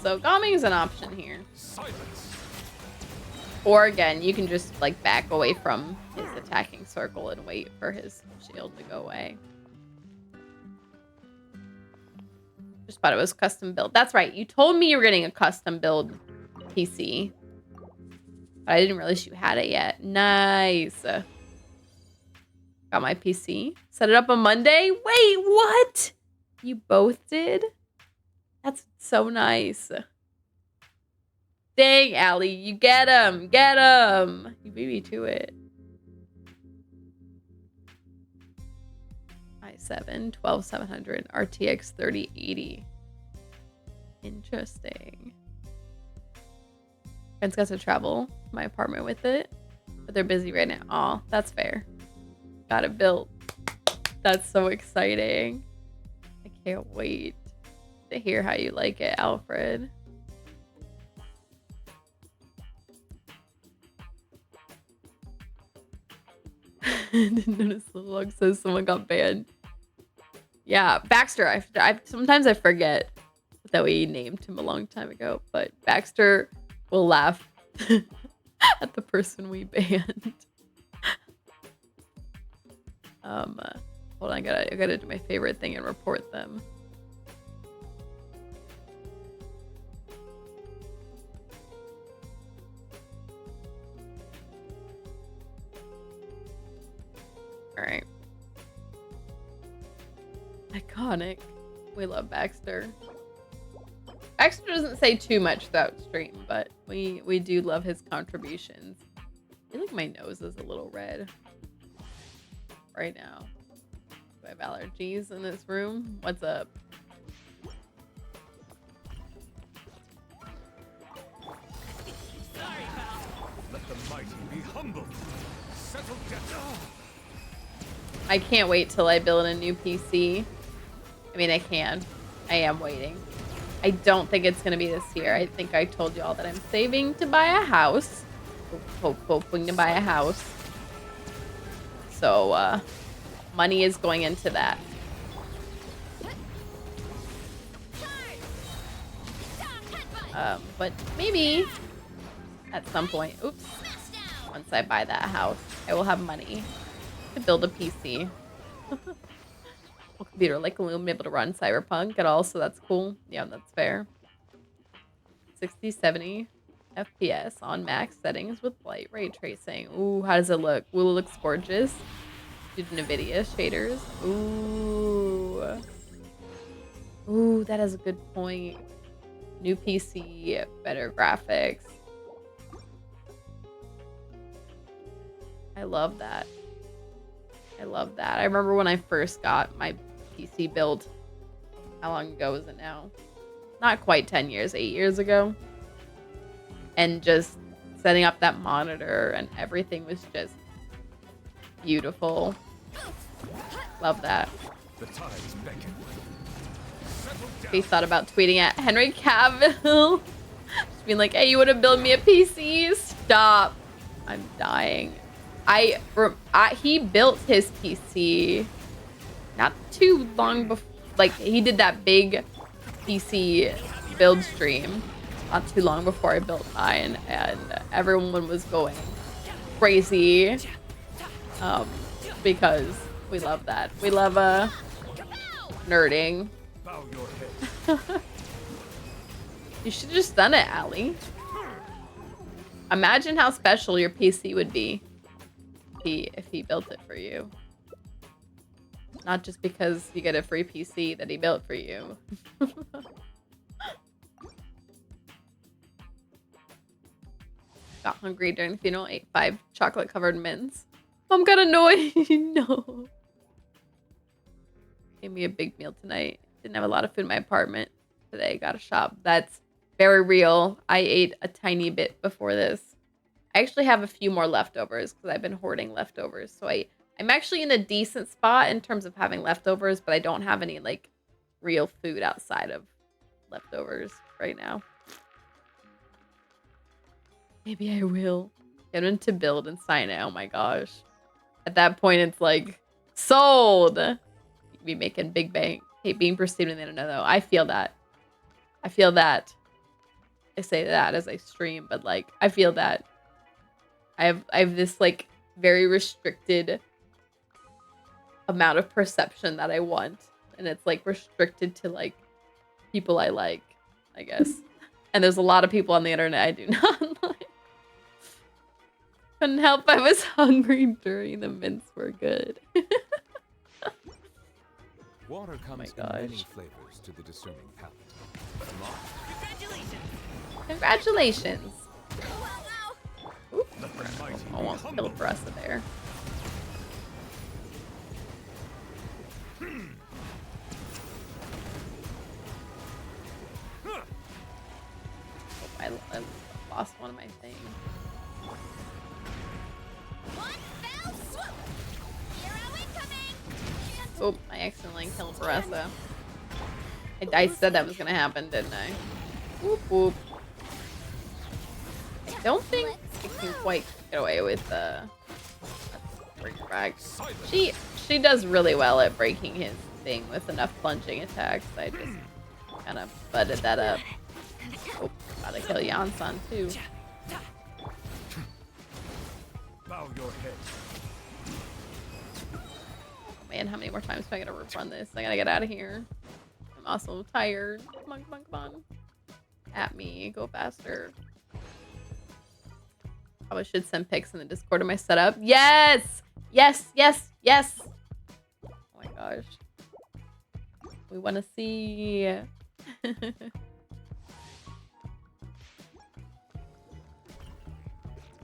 So Gamin's an option here. Silence. Or again, you can just like back away from his attacking circle and wait for his shield to go away. Just thought it was custom build. That's right. You told me you were getting a custom build PC. But I didn't realize you had it yet. Nice. Got my PC. Set it up on Monday. Wait, what? You both did? That's so nice. Dang, Allie. You get him. Get him. You beat me to it. i7 12700 RTX 3080. Interesting. Friends got to travel to my apartment with it, but they're busy right now. Aw, that's fair. Got it built. That's so exciting. I can't wait to hear how you like it, Alfred. Didn't notice the log says someone got banned. Yeah, Baxter. I sometimes I forget that we named him a long time ago, but Baxter will laugh at the person we banned. Hold on, I gotta do my favorite thing and report them. Alright. Iconic. We love Baxter. Baxter doesn't say too much throughout stream, but we do love his contributions. I feel like my nose is a little red right now. Do I have allergies in this room? What's up? Let the mighty be humble. Settle down. I can't wait till I build a new PC. I mean, I can. I am waiting. I don't think it's going to be this year. I think I told y'all that I'm saving to buy a house. Hoping to buy a house. So, money is going into that. But maybe at some point, oops, once I buy that house, I will have money to build a PC. Computer like Loom, able to run Cyberpunk at all, so that's cool. Yeah, that's fair. 60, 70 FPS on max settings with light ray tracing. Ooh, how does it look? Will it look gorgeous? Did NVIDIA shaders? Ooh. Ooh, that is a good point. New PC, better graphics. I love that. I love that. I remember when I first got my PC built. How long ago was it now? Not quite 10 years, 8 years ago. And just setting up that monitor and everything was just beautiful. Love that. The tides beckon. He thought about tweeting at Henry Cavill. Just being like, hey, you want to build me a PC? Stop. I'm dying. He built his PC not too long before. Like, he did that big PC build stream not too long before I built mine, and everyone was going crazy because we love that. We love nerding. Bow your head. You should have just done it, Allie. Imagine how special your PC would be if he built it for you. Not just because you get a free PC that he built for you. Got hungry during the funeral, ate 5 chocolate-covered mints. Mom got annoyed. No. Gave me a big meal tonight. Didn't have a lot of food in my apartment today. Got to shop. That's very real. I ate a tiny bit before this. I actually have a few more leftovers because I've been hoarding leftovers. So I'm actually in a decent spot in terms of having leftovers, but I don't have any like real food outside of leftovers right now. Maybe I will get into build and sign it. Oh my gosh. At that point, it's like sold. You'd be making big bank. Hate being perceived in the internet though. I feel that. I feel that. I say that as I stream, but like I feel that. I have this like very restricted amount of perception that I want, and it's like restricted to like people I like, I guess. And there's a lot of people on the internet I do not like. Couldn't help, I was hungry during the mints were good. Water comes in many flavors to the discerning palate. Congratulations. Wow, Oops. Almost killed Bressa there. I lost one of my things. one fell swoop. Hero incoming. Oh, I accidentally killed Bressa. I said that was gonna happen, didn't I? Whoop whoop. I don't think I can quite get away with break frag. She does really well at breaking his thing with enough plunging attacks. I just kind of butted that up. Oh, gotta kill Yansan too. Bow your head. Oh man, how many more times do I gotta run this? I gotta get out of here. I'm also tired. Come on, come on, come on. At me, go faster. Probably should send pics in the Discord of my setup. Yes! Yes, yes, yes. Oh my gosh. We want to see. What's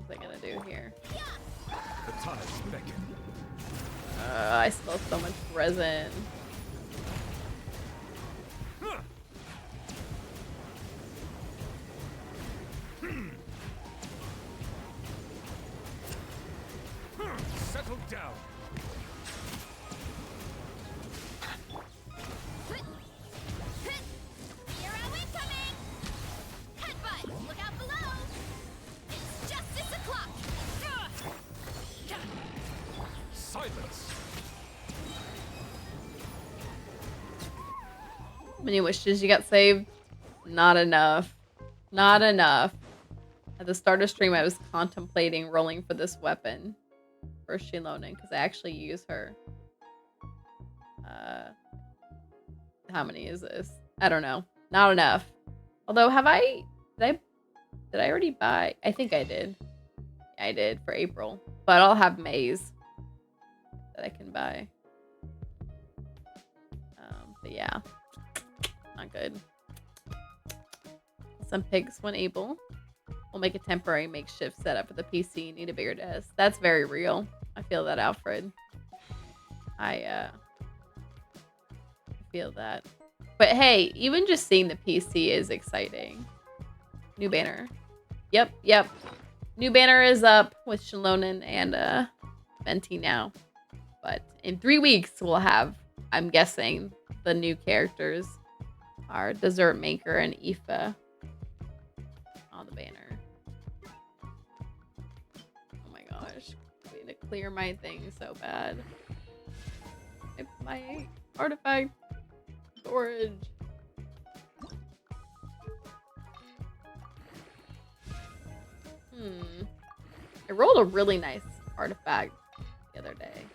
I gonna do here? The tides beckon. I smell so much resin. Settle down. Arrow incoming! Headbutt! Look out below! It's justice o'clock! Silence. How many wishes you got saved? Not enough. Not enough. At the start of stream, I was contemplating rolling for this weapon for Shilonen because I actually use her. How many is this? I don't know. Not enough. Although, did I already buy? I think I did. Yeah, I did for April. But I'll have Maze that I can buy. But yeah, not good. Some pigs, when able, will make a temporary makeshift setup for the PC. Need a bigger desk. That's very real. I feel that, Alfred. I feel that. But hey, even just seeing the PC is exciting. New banner. Yep. New banner is up with Shilonen and Venti now. But in 3 weeks, we'll have, I'm guessing, the new characters are Dessert Maker and Aoife on the banner. Oh my gosh. I need to clear my thing so bad. My artifact storage. I rolled a really nice artifact the other day.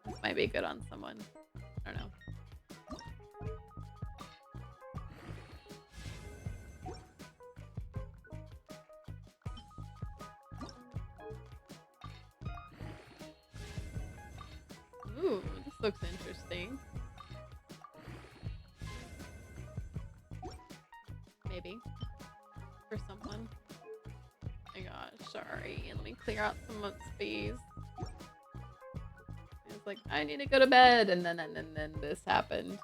This might be good on someone. I don't know. Ooh, this looks interesting. Maybe. For someone. Oh my gosh, sorry. Let me clear out some space. It's like, I need to go to bed, and then this happened.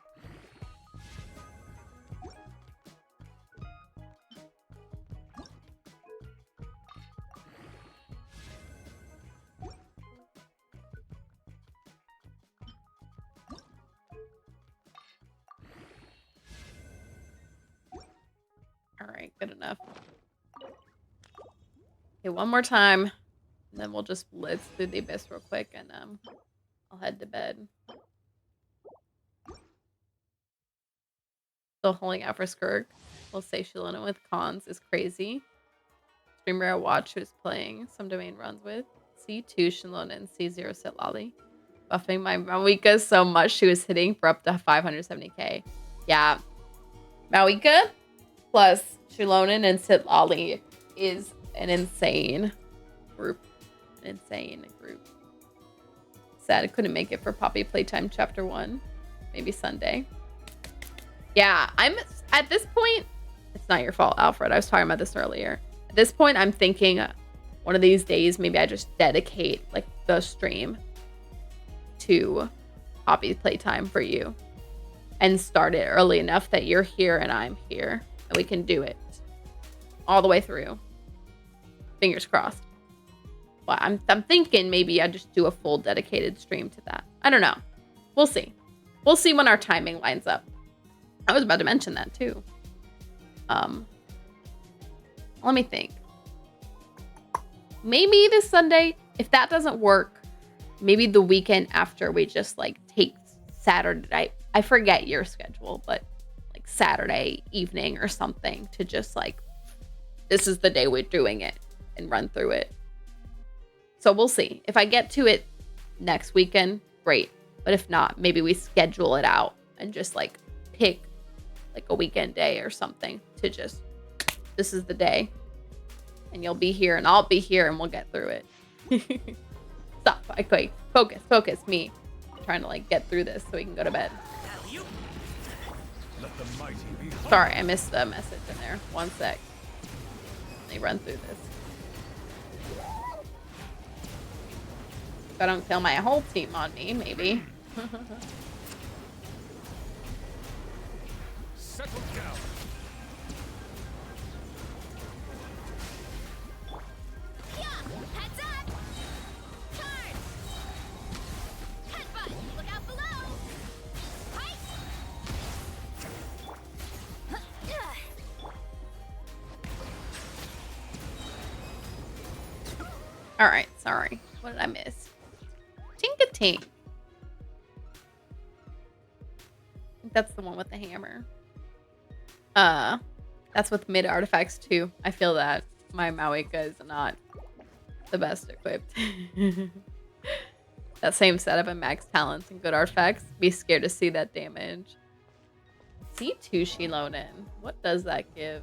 Alright, good enough. Okay, one more time. And then we'll just blitz through the abyss real quick and I'll head to bed. Still holding out for Skirk. We'll say Shilonen with cons is crazy. Streamer I watch who's playing some domain runs with. C2 Shilonen, C0 Sit Lolly. Buffing my Mawika so much she was hitting for up to 570k. Yeah. Mawika plus Shilonen and Sit Lolly is an insane group. An insane group. Sad I couldn't make it for Poppy Playtime Chapter 1. Maybe Sunday. Yeah, I'm at this point, it's not your fault, Alfred. I was talking about this earlier. At this point, I'm thinking one of these days, maybe I just dedicate like the stream to Poppy Playtime for you and start it early enough that you're here and I'm here and we can do it all the way through. Fingers crossed. But I'm thinking maybe I just do a full dedicated stream to that. I don't know. We'll see. We'll see when our timing lines up. I was about to mention that too. Let me think. Maybe this Sunday, if that doesn't work, maybe the weekend after we just like take Saturday. I forget your schedule, but like Saturday evening or something to just like, this is the day we're doing it and run through it. So we'll see. If I get to it next weekend, great. But if not, maybe we schedule it out and just like pick like a weekend day or something to just, this is the day And you'll be here, and I'll be here, and we'll get through it. Stop. Okay, focus. Me. I'm trying to, like, get through this so we can go to bed. Let the mighty be humble. Sorry, I missed the message in there. One sec. Let me run through this. If I don't kill my whole team on me, maybe. Settle down. Yeah, heads up. Charge. Headbutt. Look out below. Height. All right, sorry. What did I miss? Tink-a-tink. I think that's the one with the hammer. That's with mid artifacts too. I feel that my Mawika is not the best equipped. That same setup of max talents and good artifacts. Be scared to see that damage. C2 Shilonen. What does that give?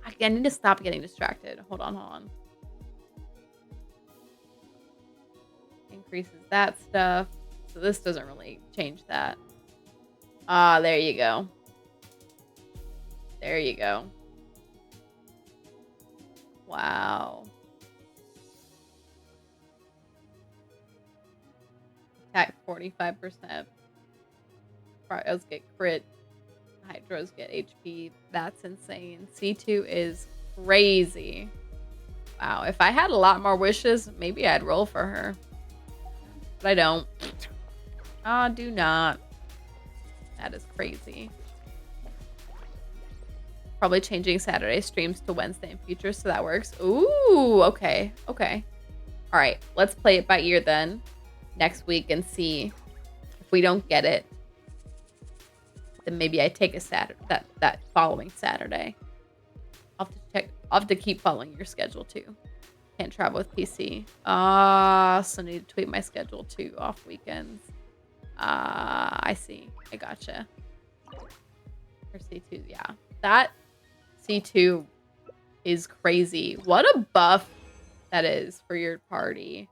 I need to stop getting distracted. Hold on. Increases that stuff. So this doesn't really change that. Ah, there you go. There you go. Wow. Attack 45%. Cryos get crit. Hydros get HP. That's insane. C2 is crazy. Wow. If I had a lot more wishes, maybe I'd roll for her. But I don't. Ah, do not. That is crazy. Probably changing Saturday streams to Wednesday in future, so that works. Ooh, okay. All right, let's play it by ear then next week and see if we don't get it. Then maybe I take a Saturday that following Saturday. I'll have to check. I'll have to keep following your schedule too. Can't travel with PC. So need to tweak my schedule too. Off weekends. I see. I gotcha. For C2, yeah. That C2 is crazy. What a buff that is for your party.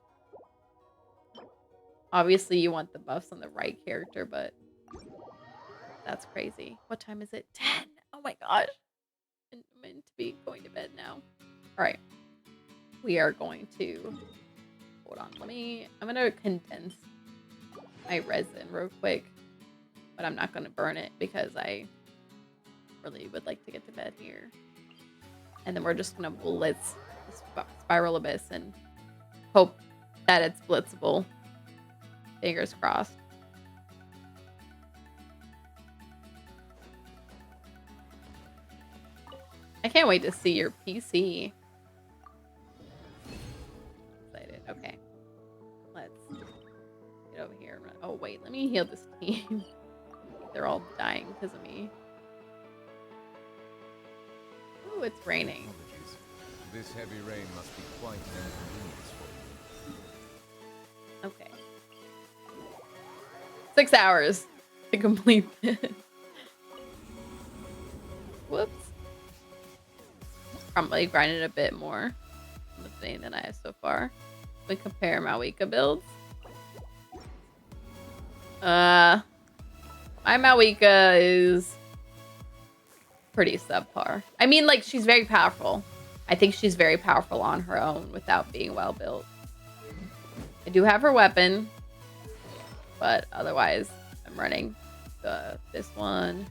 Obviously, you want the buffs on the right character, but that's crazy. What time is it? 10. Oh my gosh. I'm meant to be going to bed now. All right. We are going to... Hold on. I'm going to condense my resin real quick. But I'm not going to burn it because I really would like to get to bed here. And then we're just going to blitz the Spiral Abyss and hope that it's blitzable. Fingers crossed. I can't wait to see your PC. Excited. Okay. Let's get over here. Oh, wait. Let me heal this team. They're all dying because of me. Ooh, it's raining. Apologies. This heavy rain must be quite an inconvenience for you. Okay. 6 hours to complete this. Whoops. Probably grinded a bit more than I have so far. We compare Mawika builds. My Mawika is pretty subpar. I mean, like, she's very powerful. I think she's very powerful on her own without being well built. I do have her weapon, but otherwise I'm running this one.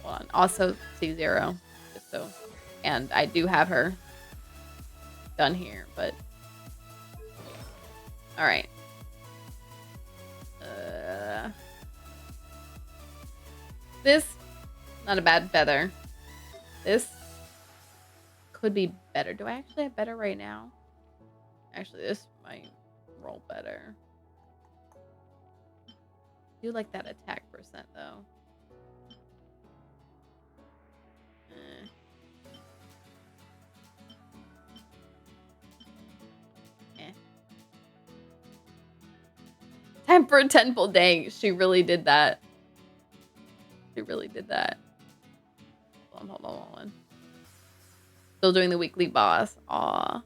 Hold on. Also C0, just so. And I do have her done here, but all right. This, not a bad feather. This could be better. Do I actually have better right now? Actually, this might roll better. I do like that attack percent though. Temper Temple, dang, she really did that. She really did that. Hold on. Still doing the weekly boss. Aw.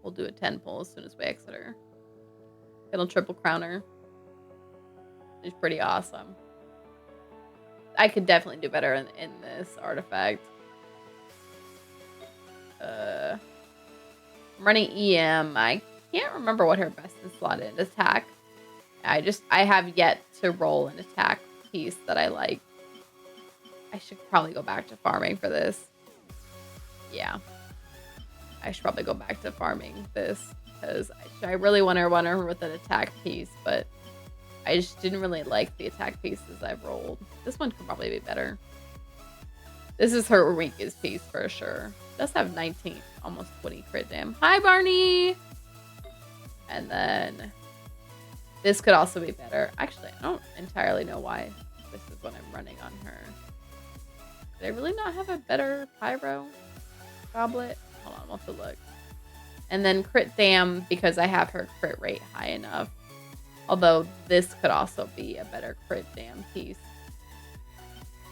We'll do a 10 pull as soon as we exit her. It'll triple crown her. She's pretty awesome. I could definitely do better in this artifact. I'm running EM. I can't remember what her best in slot is. Attack. I have yet to roll an attack piece that I like. I should probably go back to farming for this. Yeah. I should probably go back to farming this because I really want to run her with an attack piece, but I just didn't really like the attack pieces I've rolled. This one could probably be better. This is her weakest piece for sure. Does have 19, almost 20 crit dam. Hi, Barney! And then this could also be better. Actually, I don't entirely know why this is what I'm running on her. Did I really not have a better pyro goblet? Hold on, we'll have to look. And then crit dam because I have her crit rate high enough. Although this could also be a better crit dam piece,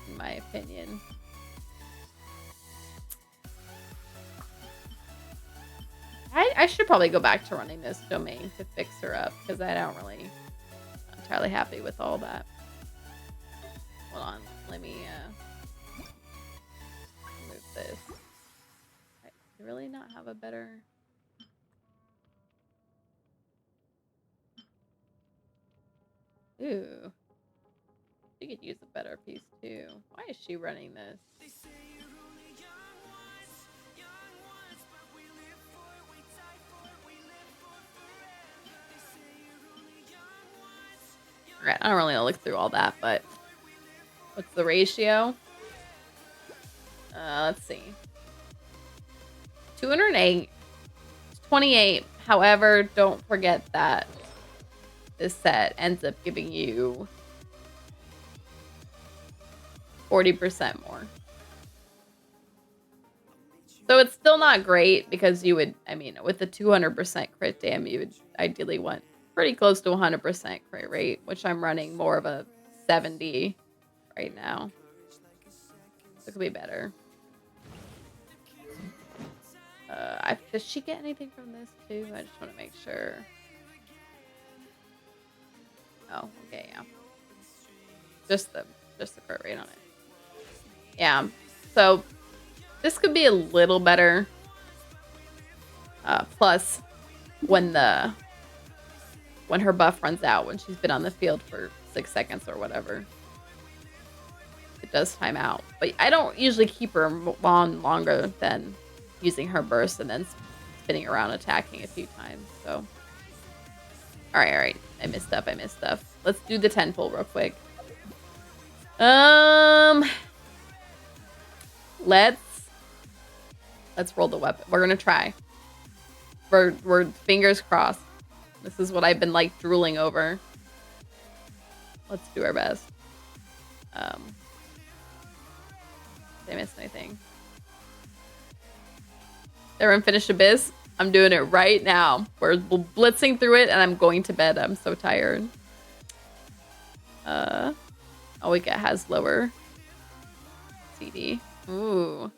in my opinion. I should probably go back to running this domain to fix her up because I don't really entirely happy with all that. Hold on, let me move this. I really not have a better. Ooh, she could use a better piece too. Why is she running this? Alright, I don't really look through all that, but what's the ratio? Let's see. 208, 28. However, don't forget that this set ends up giving you 40% more. So it's still not great because you would, I mean, with the 200% crit dam, you would ideally want pretty close to 100% crit rate, which I'm running more of a 70 right now. So it could be better. Does she get anything from this too? I just want to make sure. Oh, okay, yeah. Just the crit rate on it. Yeah. So this could be a little better. Plus, when her buff runs out, when she's been on the field for 6 seconds or whatever, it does time out. But I don't usually keep her on longer than using her burst and then spinning around attacking a few times. So, all right. I missed stuff. Let's do the 10 pull real quick. Let's roll the weapon. We're gonna try. We're fingers crossed. This is what I've been like drooling over. Let's do our best. Did I miss anything? They're Unfinished Abyss. I'm doing it right now. We're blitzing through it and I'm going to bed. I'm so tired. It has lower CD. Ooh.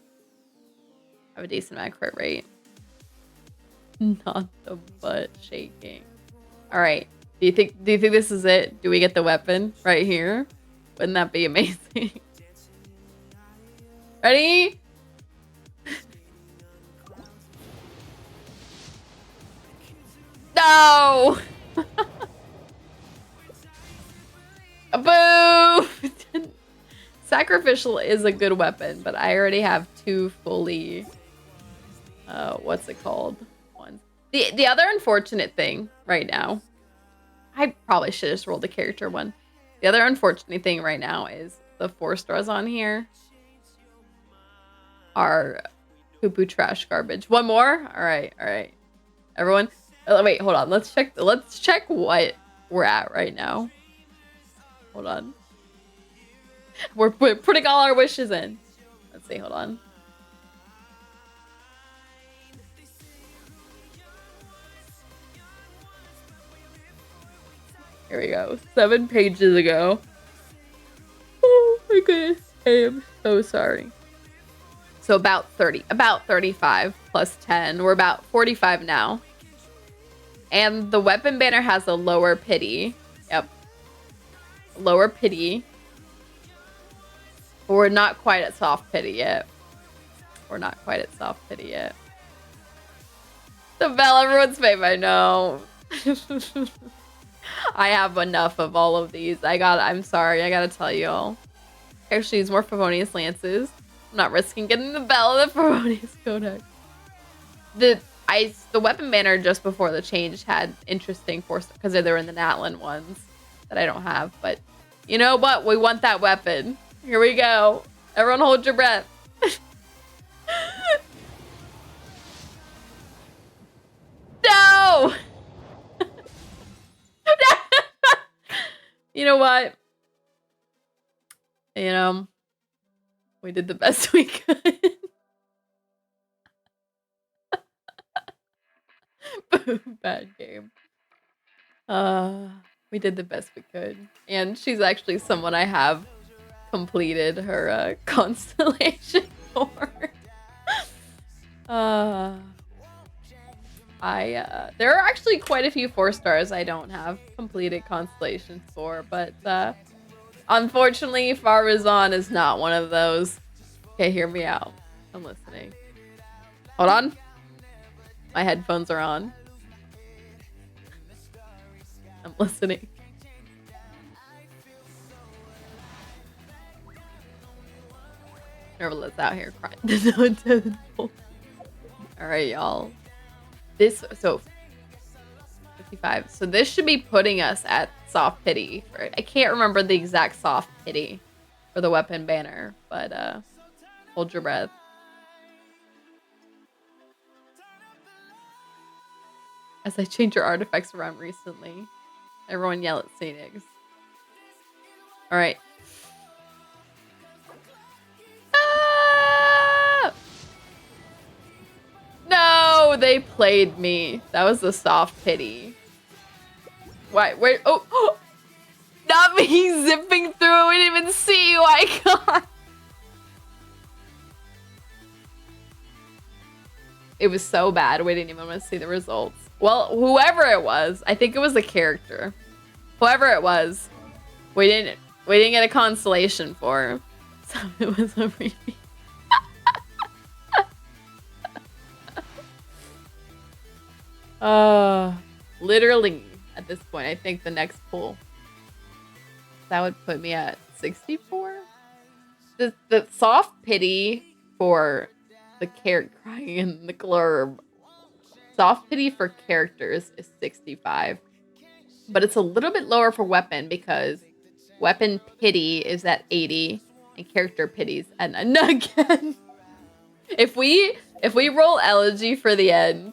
Have a decent amount of crit rate. Not the butt shaking. All right. Do you think this is it? Do we get the weapon right here? Wouldn't that be amazing? Ready? No! Boo! Sacrificial is a good weapon, but I already have 2 fully what's it called? Ones. The other unfortunate thing right now, I probably should have just rolled the character one. The other unfortunate thing right now is the 4 stars on here are poo-poo trash garbage. One more? All right. Everyone, wait, hold on. Let's check what we're at right now. Hold on. We're putting all our wishes in. Let's see, hold on. Here we go. 7 pages ago. Oh my goodness. I am so sorry. So about 30, about 35 plus 10. We're about 45 now. And the weapon banner has a lower pity. Yep. Lower pity. But we're not quite at soft pity yet. We're not quite at soft pity yet. The bell, everyone's favorite. I know. I have enough of all of these. I'm sorry, I gotta tell you all. Actually, use more Favonius Lances. I'm not risking getting the bell of the Favonius Codex. The weapon banner just before the change had interesting force because they were in the Natlin ones that I don't have. But you know what? We want that weapon. Here we go. Everyone hold your breath. No! You know what? You know, we did the best we could. Bad game. We did the best we could. And she's actually someone I have completed her constellation for. There are actually quite a few 4-stars I don't have completed constellations for, but unfortunately Farazan is not one of those. Okay, hear me out. I'm listening. Hold on. My headphones are on. I'm listening. Nerval's out here crying. Alright, y'all. So 55. So this should be putting us at soft pity. I can't remember the exact soft pity for the weapon banner, but hold your breath. As I change your artifacts around recently. Everyone yell at Phoenix. Alright. Ah! No, they played me. That was a soft pity. Why? Wait. Oh, not me zipping through. We didn't even see you, Icon. It was so bad. We didn't even want to see the results. Well, whoever it was, I think it was the character. Whoever it was, we didn't get a constellation for. So it was a repeat. Literally at this point, I think the next pull that would put me at 64. The soft pity for the character crying in the glurb. Soft pity for characters is 65, but it's a little bit lower for weapon because weapon pity is at 80 and character pity's at again. If we roll elegy for the end,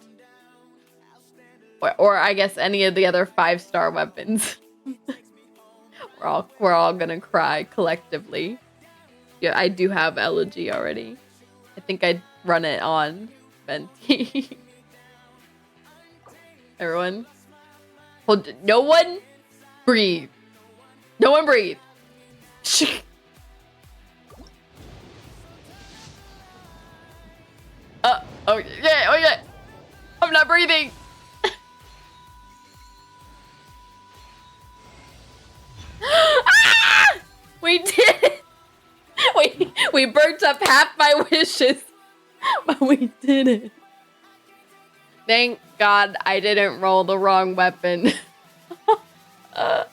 or I guess any of the other 5-star weapons, we're all gonna cry collectively. Yeah, I do have elegy already. I think I'd run it on Venti. Everyone, hold. No one breathe. No one breathe. Oh yeah. I'm not breathing. Ah! We did it. We burnt up half my wishes, but we did it. Thank God I didn't roll the wrong weapon. I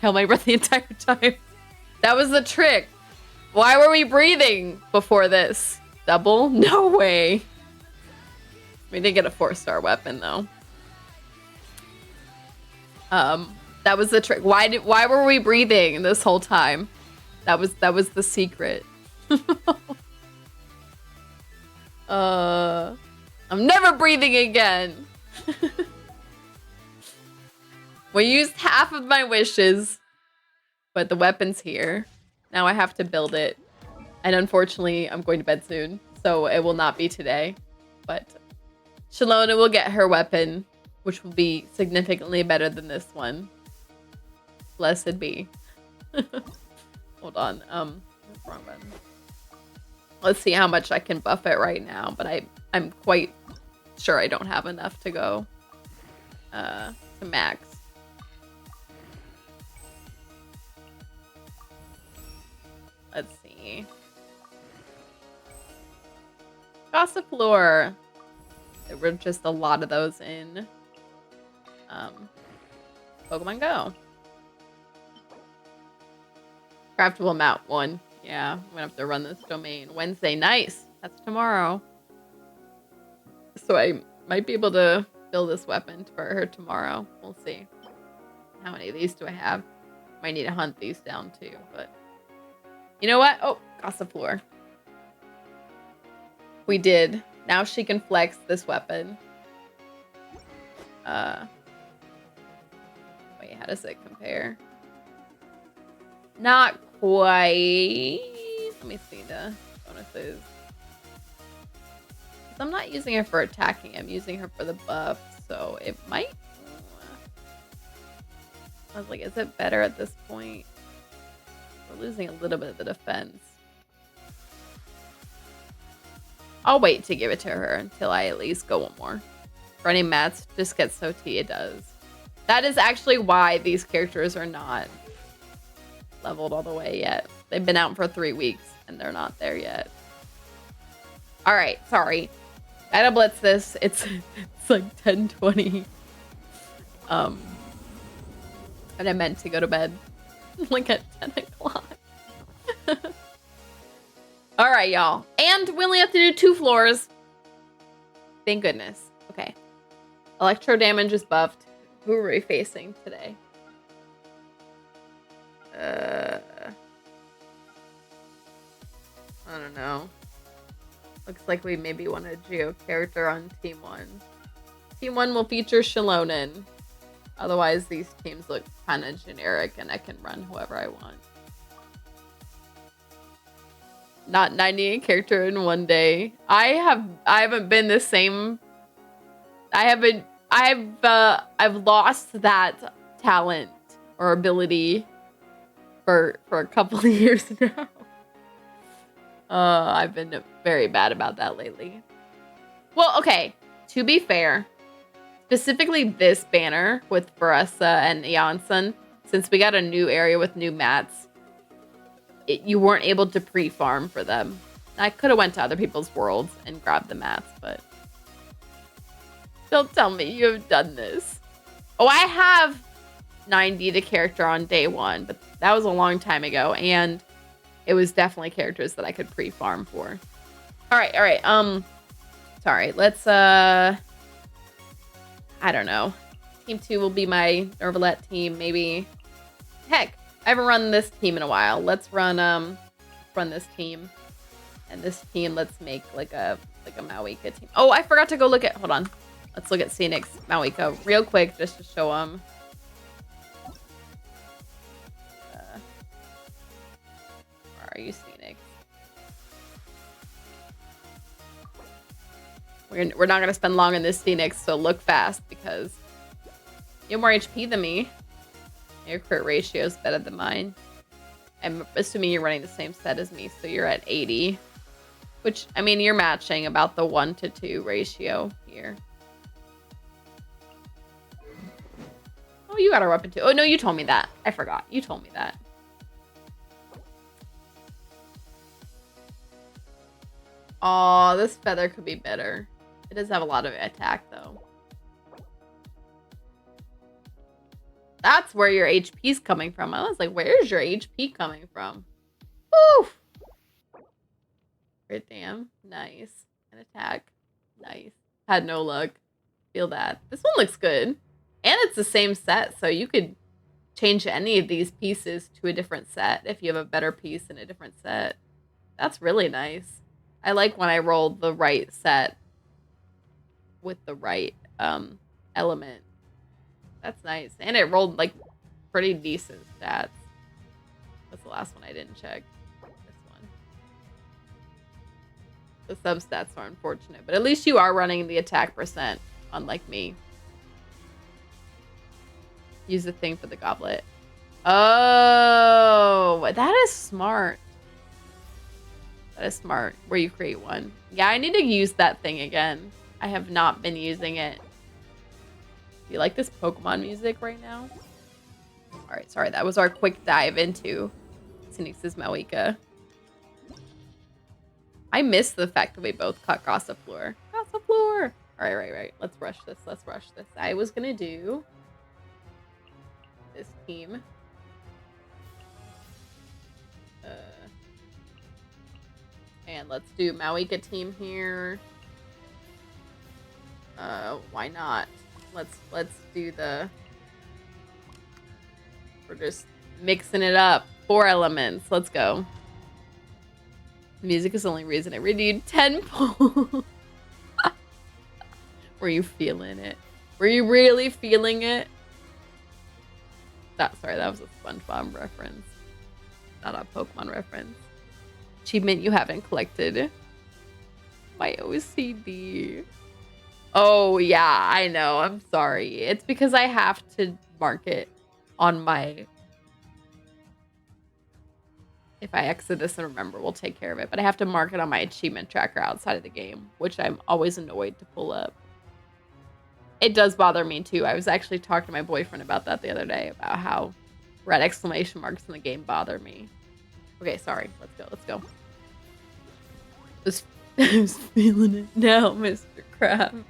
held my breath the entire time. That was the trick. Why were we breathing before this? Double? No way. We did get a 4-star weapon though. That was the trick. Why were we breathing this whole time? That was the secret. I'm never breathing again. We used half of my wishes, but the weapon's here. Now I have to build it. And unfortunately, I'm going to bed soon, so it will not be today. But Shalona will get her weapon, which will be significantly better than this one. Blessed be. Hold on. Wrong button. Let's see how much I can buff it right now, but I'm quite sure I don't have enough to go to max. Let's see. Gossifleur. There were just a lot of those in Pokemon Go. Craftable map 1. Yeah, I'm gonna have to run this domain Wednesday. Nice. That's tomorrow. So I might be able to build this weapon for her tomorrow. We'll see. How many of these do I have? Might need to hunt these down too, but you know what? Oh, Gossifleur. We did. Now she can flex this weapon. Wait, how does it compare? Not quite. Let me see the bonuses. I'm not using her for attacking. I'm using her for the buff, so it might. I was like, is it better at this point? We're losing a little bit of the defense. I'll wait to give it to her until I at least go one more. Running mats just gets so T, it does. That is actually why these characters are not leveled all the way yet. They've been out for 3 weeks and they're not there yet. All right, sorry. Gotta blitz this. It's like 10:20. And I meant to go to bed like at 10 o'clock. All right, y'all. And we only have to do 2 floors. Thank goodness. Okay. Electro damage is buffed. Who are we facing today? I don't know. Looks like we maybe want a Geo character on Team 1. Team 1 will feature Shalonen. Otherwise, these teams look kind of generic and I can run whoever I want. Not 90 a character in one day. I haven't been the same. I've lost that talent or ability for a couple of years now. I've been very bad about that lately. Well, okay. To be fair, specifically this banner with Baressa and Janssen, since we got a new area with new mats, you weren't able to pre-farm for them. I could have went to other people's worlds and grabbed the mats, but don't tell me you have done this. Oh, I have 90 to character on day 1, but that was a long time ago, and it was definitely characters that I could pre-farm for. All right. Sorry. Let's I don't know. Team 2 will be my Nervalette team, maybe. Heck, I haven't run this team in a while. Let's run this team. And this team, let's make like a Mawika team. Oh, I forgot to go look at. Hold on. Let's look at Scenics Mawika real quick just to show them. Where are you, Scenics? We're not gonna spend long in this Scenics, so look fast because you have more HP than me. Your crit ratio is better than mine. I'm assuming you're running the same set as me, so you're at 80. Which, I mean, you're matching about the 1-to-2 ratio here. Oh, you got a weapon too. Oh, no, you told me that. I forgot. You told me that. Oh, this feather could be better. It does have a lot of attack, though. That's where your HP's coming from. I was like, where's your HP coming from? Woo! Great damn. Nice. An attack. Nice. Had no luck. Feel that. This one looks good. And it's the same set, so you could change any of these pieces to a different set if you have a better piece in a different set. That's really nice. I like when I roll the right set with the right element. That's nice. And it rolled like pretty decent stats. That's the last one I didn't check. This one. The substats are unfortunate, but at least you are running the attack percent, unlike me. Use the thing for the goblet. Oh, that is smart. That is smart, where you create one. Yeah, I need to use that thing again. I have not been using it. Do you like this Pokemon music right now? Alright, sorry, that was our quick dive into Phoenix's Mawika. I miss the fact that we both caught Gossifleur. Gossifleur! Alright, right. Let's rush this. I was gonna do this team. And let's do Mawika team here. Why not? Let's do the... We're just mixing it up. 4 elements. Let's go. Music is the only reason I renewed 10 polls. Were you feeling it? Were you really feeling it? Sorry, that was a SpongeBob reference. Not a Pokemon reference. Achievement you haven't collected. My OCD. Oh, yeah, I know. I'm sorry. It's because I have to mark it on my... If I exit this and remember, we'll take care of it. But I have to mark it on my achievement tracker outside of the game, which I'm always annoyed to pull up. It does bother me, too. I was actually talking to my boyfriend about that the other day, about how red exclamation marks in the game bother me. Okay, sorry. Let's go. I was feeling it now, Mr. Krabs.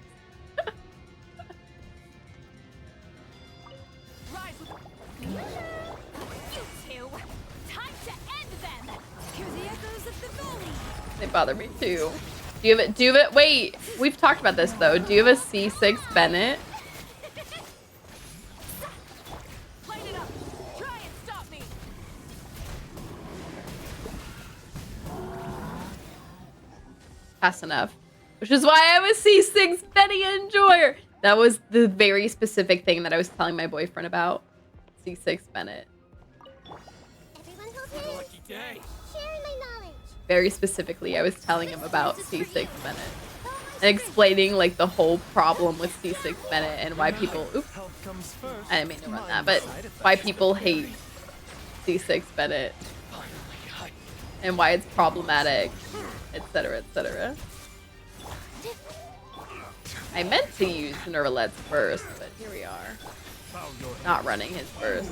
You two, time to end them. Hear the echoes of the valley. They bother me too. Do you have it? Wait, we've talked about this though. Do you have a C6 Bennett? Light it up. Try and stop me. Fast enough. Which is why I have a C6 Benny Enjoyer. That was the very specific thing that I was telling my boyfriend about. C6 Bennett. Everyone hold hands. Lucky day. Sharing my knowledge. Very specifically, I was telling him about C6 Bennett. And explaining like the whole problem with C6 Bennett and why people... Oops. Health comes first. I didn't mean to run that, but why people hate C6 Bennett. And why it's problematic, etc., etc. I meant to use Nervalet's first, but here we are. Not running his first.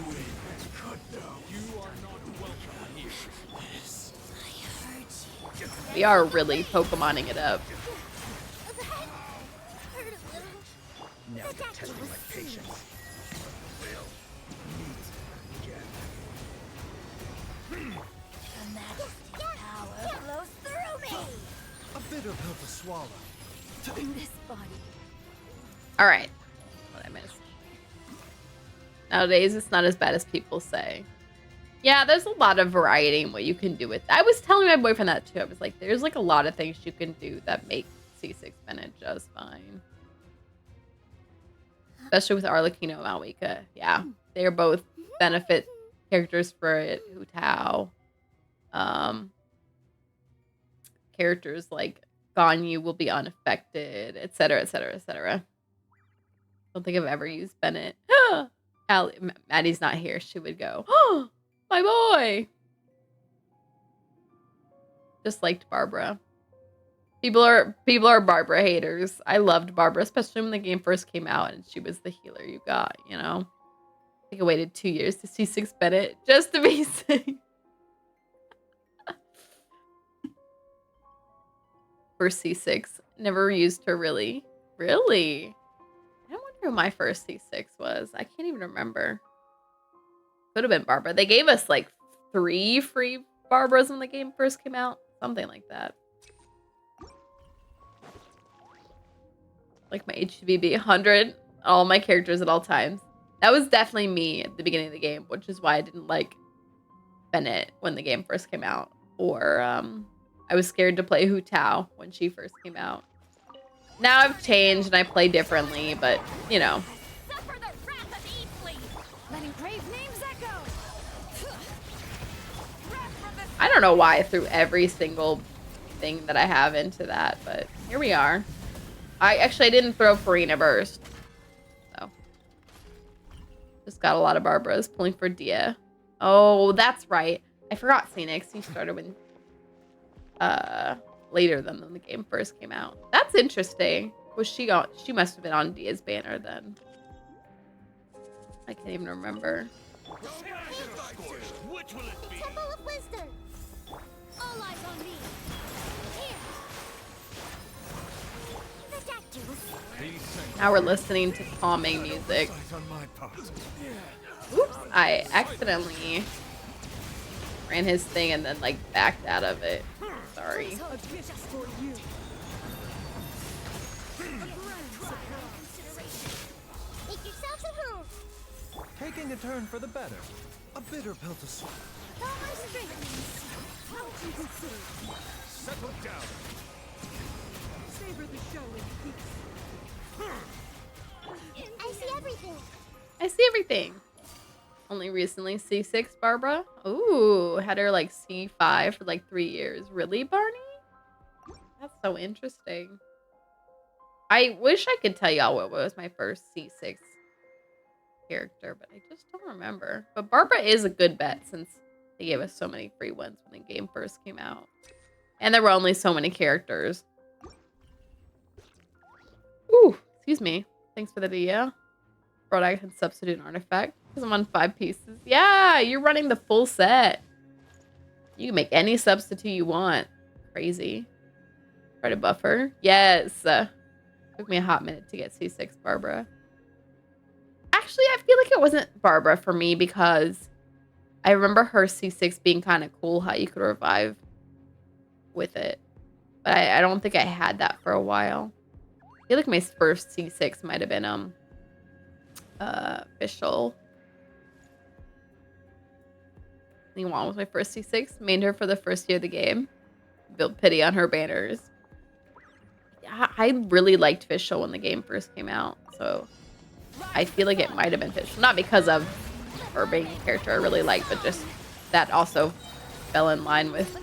We are really Pokemoning it up. Hurt a little. Now you're testing my patience. The majesty power flows through me. A bitter pill to swallow. In this body. All right. What I missed. Nowadays, it's not as bad as people say. Yeah, there's a lot of variety in what you can do with it. I was telling my boyfriend that too. I was like, there's like a lot of things you can do that make C6 Bennett just fine. Especially with Arlecchino and Malwika. Yeah, they're both benefit characters for it. Hu Tao. Characters like Ganyu will be unaffected, etc., etc., etc. Don't think I've ever used Bennett. Maddie's not here. She would go, oh, my boy. Just liked Barbara. People are Barbara haters. I loved Barbara, especially when the game first came out and she was the healer you got, you know? I think I waited 2 years to see C6 Bennett just to be safe. For C6. Never used her really. Really? I wonder who my first C6 was. I can't even remember. Could have been Barbara. They gave us like 3 free Barbaras when the game first came out. Something like that. Like my HVB 100. All my characters at all times. That was definitely me at the beginning of the game, which is why I didn't like Bennett when the game first came out. Or I was scared to play Hu Tao when she first came out. Now I've changed and I play differently, but you know. Suffer the wrath of Eastleigh. Letting brave names echo. I don't know why I threw every single thing that I have into that, but here we are. I didn't throw Farina Burst. So. Just got a lot of Barbaras pulling for Dia. Oh, that's right. I forgot Phoenix. He started when later than when the game first came out. That's interesting. Was she on? She must have been on Dia's banner then. I can't even remember. Which will it The be? Temple of Wisdom. All eyes on me. Here. Ridiculous. Now we're listening to calming music. Sight on my part. Oops! I accidentally ran his thing and then like backed out of it. Sorry. A gift just for you. Make yourselves at home. Taking a turn for the better. A bitter pill to swallow. All my strength. How would you consider? Settle down. Savor the show in peace. I see everything. I see everything. Only recently C6 Barbara. Ooh, had her like C5 for like 3 years. Really, Barney? That's so interesting. I wish I could tell y'all what was my first C6 character, but I just don't remember. But Barbara is a good bet since they gave us so many free ones when the game first came out. And there were only so many characters. Ooh, excuse me. Thanks for the video. Brought I can substitute an artifact because I'm on 5 pieces. Yeah, you're running the full set. You can make any substitute you want. Crazy. Try to buffer. Yes. Took me a hot minute to get C6 Barbara. Actually, I feel like it wasn't Barbara for me because I remember her C6 being kind of cool, how you could revive with it. But I don't think I had that for a while. I feel like my first C6 might have been official. Yuan was my first C6. Mained her for the first year of the game. Built pity on her banners. I really liked Fischl when the game first came out, so I feel like it might have been Fischl. Not because of her being a character I really liked, but just that also fell in line with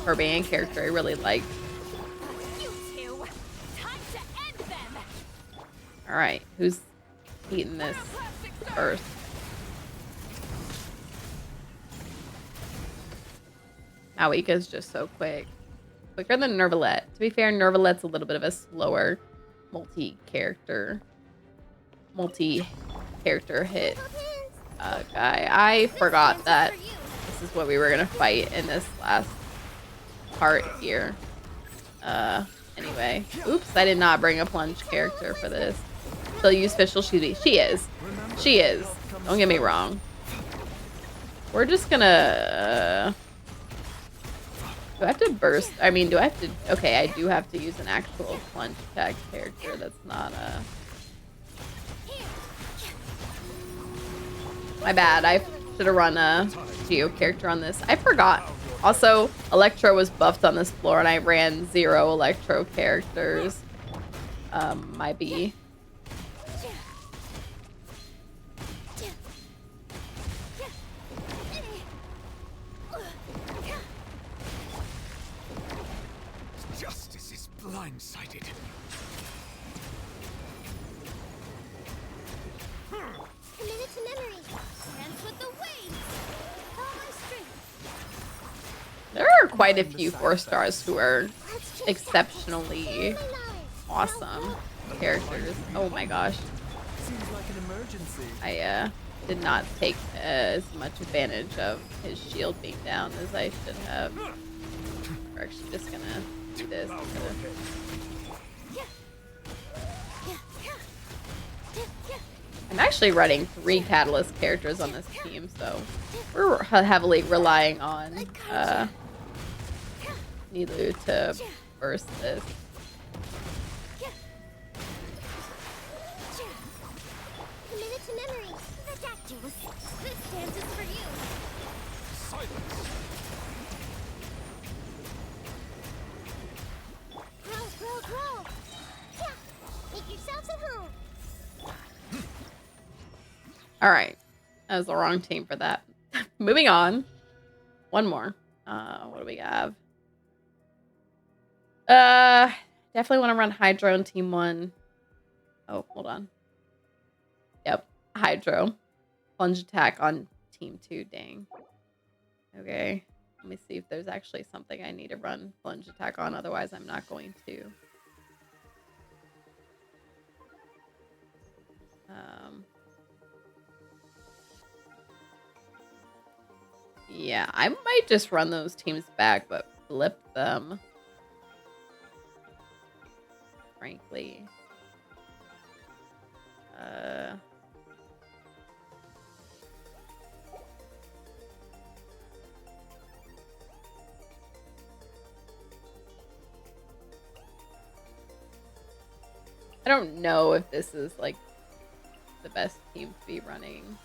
her being a character I really liked. You two. Time to end them. All right, who's eating this first? Awika's just so quick. Quicker than Nervalette. To be fair, Nervalette's a little bit of a slower multi-character hit guy. I forgot that this is what we were gonna fight in this last part here. Anyway. Oops, I did not bring a plunge character for this. Still use Fischl. She is. She is. Don't get me wrong. We're just gonna... do I have to burst? I mean, do I have to... Okay, I do have to use an actual plunge attack character that's not a... My bad. I should have run a Geo character on this. I forgot. Also, Electro was buffed on this floor, and I ran 0 Electro characters. My B. Justice is blindsided. Committed to memory. Dance with the waves. All my strength. There are quite a few 4 stars who are exceptionally awesome characters. Oh my gosh. Seems like an emergency. I did not take as much advantage of his shield being down as I should have. We're actually just gonna do this. I'm actually running 3 Catalyst characters on this team, so we're heavily relying on Nilu to burst this. Committed to memory. Ridiculous. This dance is for you. Silence. Grow, grow, grow. Yeah. Make yourselves at home. All right, that was the wrong team for that. Moving on. One more. What do we have? Definitely want to run Hydro on team 1. Oh, hold on. Yep, Hydro. Plunge attack on team 2, dang. Okay, let me see if there's actually something I need to run plunge attack on, otherwise I'm not going to. Yeah, I might just run those teams back, but flip them. Frankly. I don't know if this is like the best team to be running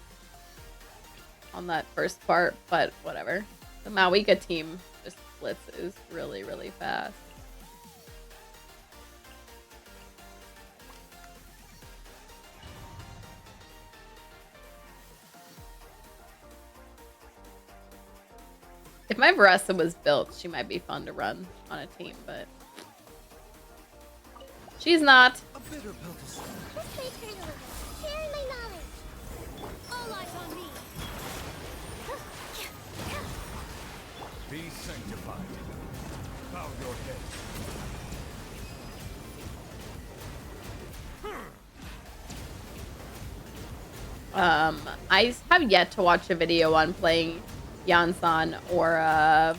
on that first part, but whatever. The Mawika team just blitzes really, really fast. If my Varessa was built, she might be fun to run on a team, but she's not. A bitter pill to swallow. This page for deliver. Sharing my knowledge. All eyes on me. Be sanctified. Bow your head. I have yet to watch a video on playing Yansan or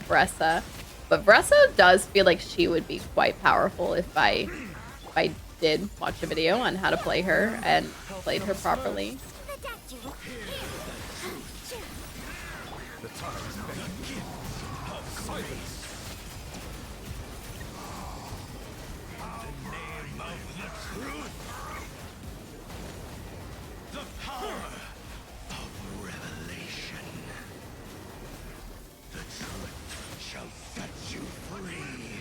Vressa, but Vressa does feel like she would be quite powerful if I did watch a video on how to play her and played her properly. The time is beckoning. Silence. The name of the truth. The power of revelation. The truth shall set you free.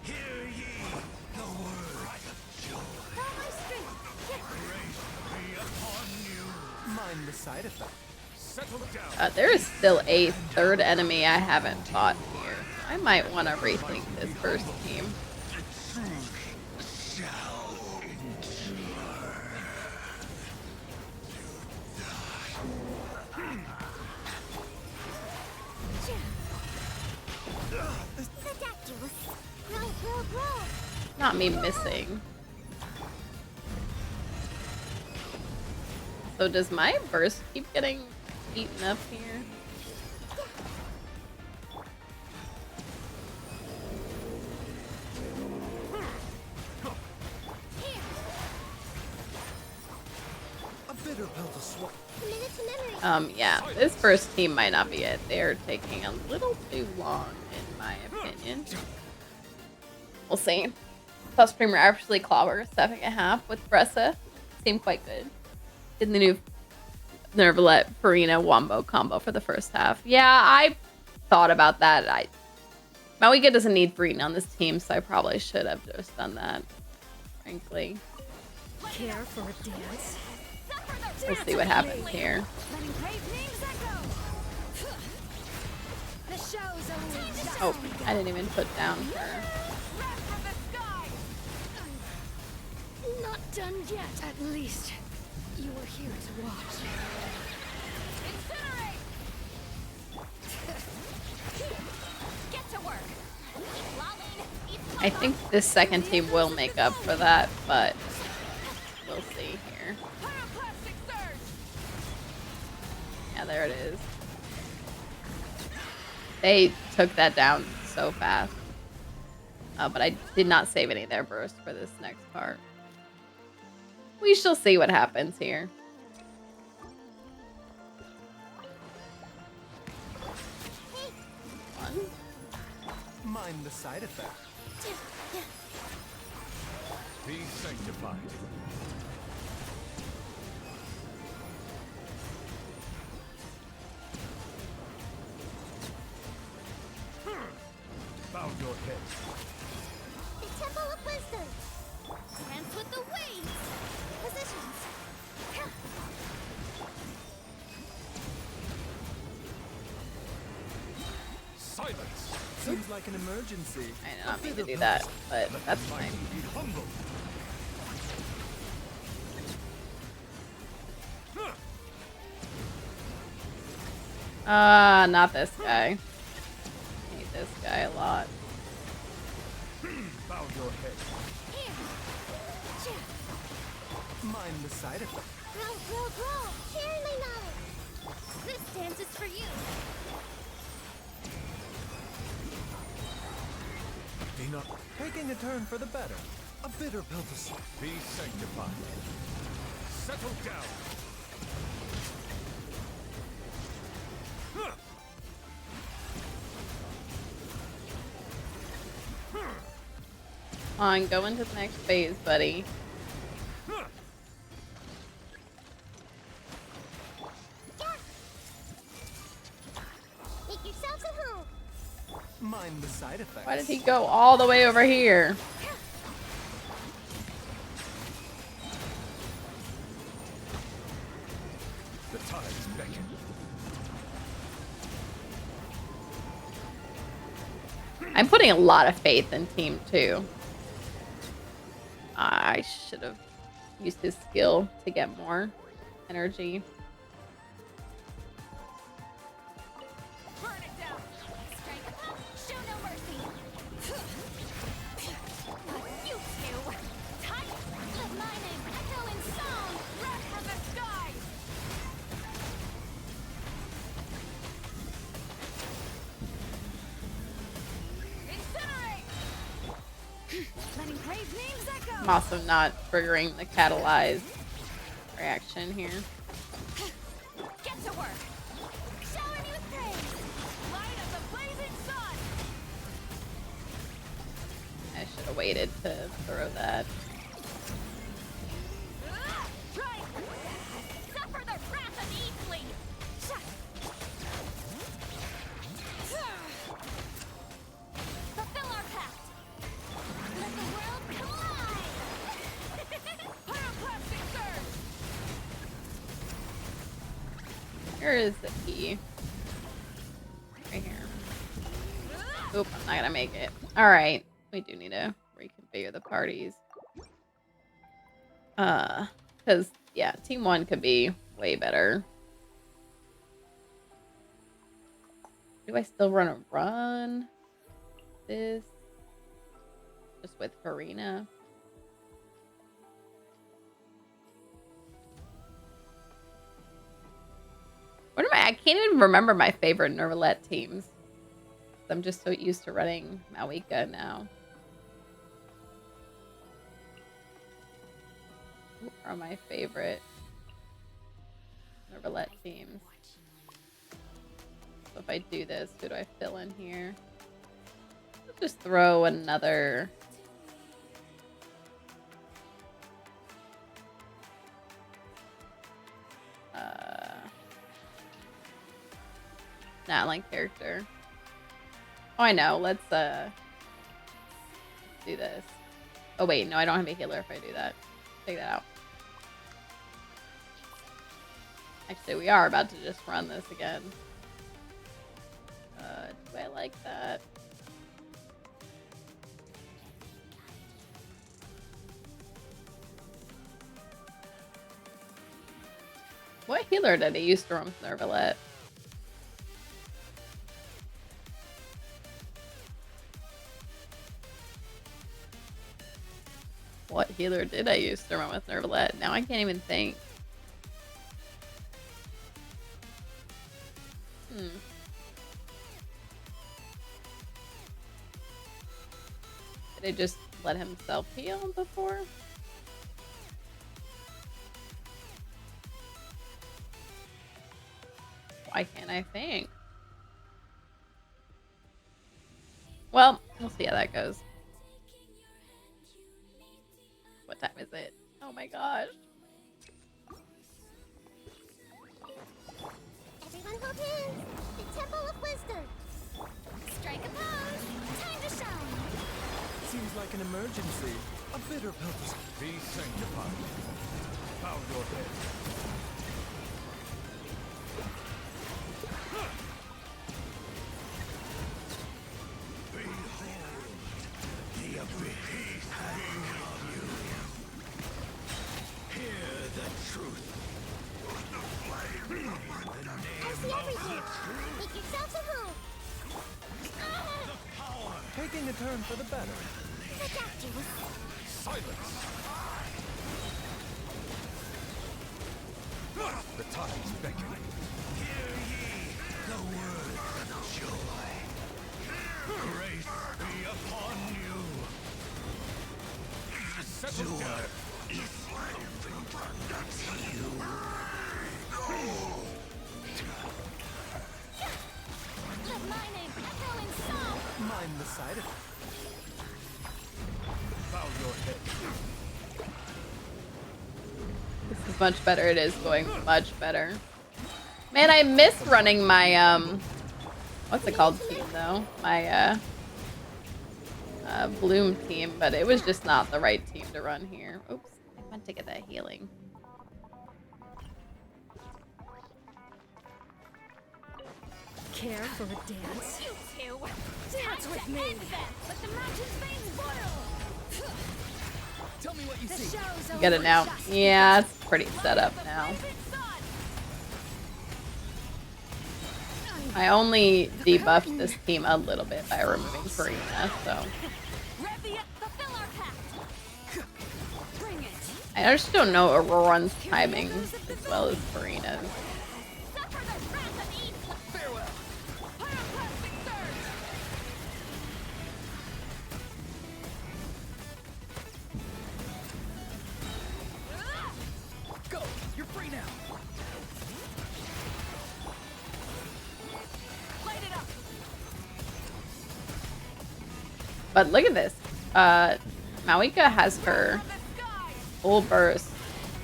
Hear ye the word of joy. Grace be upon you. Mind the side effect. Settle down. There is still a third enemy I haven't fought here. I might want to rethink this first team. Not me missing. So does my burst keep getting eaten up here? A bitter pill to swallow. Yeah, this first team might not be it. They're taking a little too long, in my opinion. We'll see. Plus Premier actually clobber 7.5 with Bressa. Seemed quite good. In the new Nervalet Farina Wombo combo for the first half. Yeah, I thought about that. Mawika doesn't need Farina on this team, so I probably should have just done that. Frankly. Care for a dance? We'll see what happens here. Letting brave names echo. The show's only just Oh, I didn't even put down her. not done yet. At least you were here to watch. Incinerate! Get to work. I think this second team will make up for that, but we'll see here. Yeah, there it is. They took that down so fast. But I did not save any of their burst for this next part. We shall see what happens here. One. Mind the side effect. Be sanctified. Bow your head. The Temple of Wisdom. Dance with the waves. Positions. Silence. Seems like an emergency. I did not mean to do that, but that's fine. Be humble. Not this guy. I hate this guy a lot. Bow your head. Here. Cheer. Mind the side effect. Grow, grow, grow. Share my knowledge. This dance is for you. Be not taking a turn for the better. A bitter pill to swallow. Be sanctified. Settle down. Come on, go into the next phase, buddy. Make yourselves at home. Mind the side effects. Why did he go all the way over here? The tides beckon. I'm putting a lot of faith in Team 2. I should have used his skill to get more energy. Burn it down. Strike a pop. Show no mercy. You two. Tight. Let my name echo in song. Red of the sky. Incinerate. Letting praise names echo. I'm also not triggering the catalyzed reaction here. Get to work. Shower me with praise. Light of the blazing sun. I should have waited to throw that. Right. Suffer the wrath of Easley. Fulfill our pact. Let the world collide. Pyroclastic surge. Where is the key? Right here. Oop, I'm not gonna make it. Alright. We do need to reconfigure the parties. Because, yeah, Team 1 could be way better. Do I still want to run this? Just with Farina? What am I can't even remember my favorite Nervalette teams. I'm just so used to running Malika now. Who are my favorite Nervalette teams? So if I do this, who do I fill in here? Let's just throw another. Natlan character. Oh, I know. Let's do this. Oh wait, no, I don't have a healer if I do that. Take that out. Actually, we are about to just run this again. Do I like that? What healer did he use to run with Nervalette? What healer did I use to run with Nervalette? Now I can't even think. Did I just let him self-heal before? Why can't I think? Well, we'll see how that goes. What time is it? Oh my gosh. Everyone hold hands. The Temple of Wisdom. Strike a pose. Time to shine. Seems like an emergency. A bitter pill to swallow. Be sanctified. Bow your head. see everything. Make yourselves at home. Taking a turn for the better. Silence! The time's beckoning. Hear ye the word of joy. Grace be upon you. Settle down. Let my name echo in song. Mind the side of it. Bow your head. This is much better. It is going much better. Man, I miss running my, what's it called team, though? My, Bloom team, but it was just not the right team to run here. Oops, I meant to get that healing. Care for a dance? You two! Dance with me! Let the mountain's veins boil! Tell me what you The see. show's over. Get it now. Just Yeah, it's pretty set up now. I only debuffed this team a little bit by removing Farina, so Rev the fulfill our pact. Bring it. I just don't know Aurora's timing as well as Farina's. Suffer the wrath of evil. Farewell. Pyroclastic surge. Go. You're free now. Light it up. But look at this. Mawika has her The sky. full burst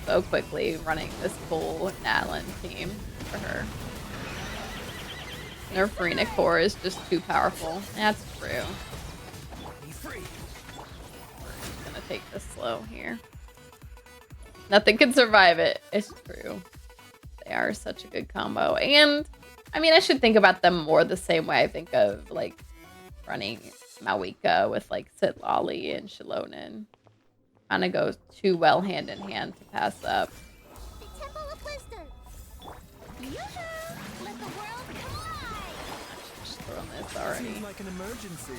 so quickly running this full Nadlin team for her. And her Farina core is just too powerful. That's true. He's free. I'm gonna take this slow here. Nothing can survive it. It's true. They are such a good combo. And, I mean, I should think about them more the same way I think of, like, running Mawika with, like, Sitlali and Shilonen. Kind of goes too well hand in hand to pass up. The Temple of Wisdom. Yoo-hoo! Let the world come alive. Just throwing this already. Seems like an emergency.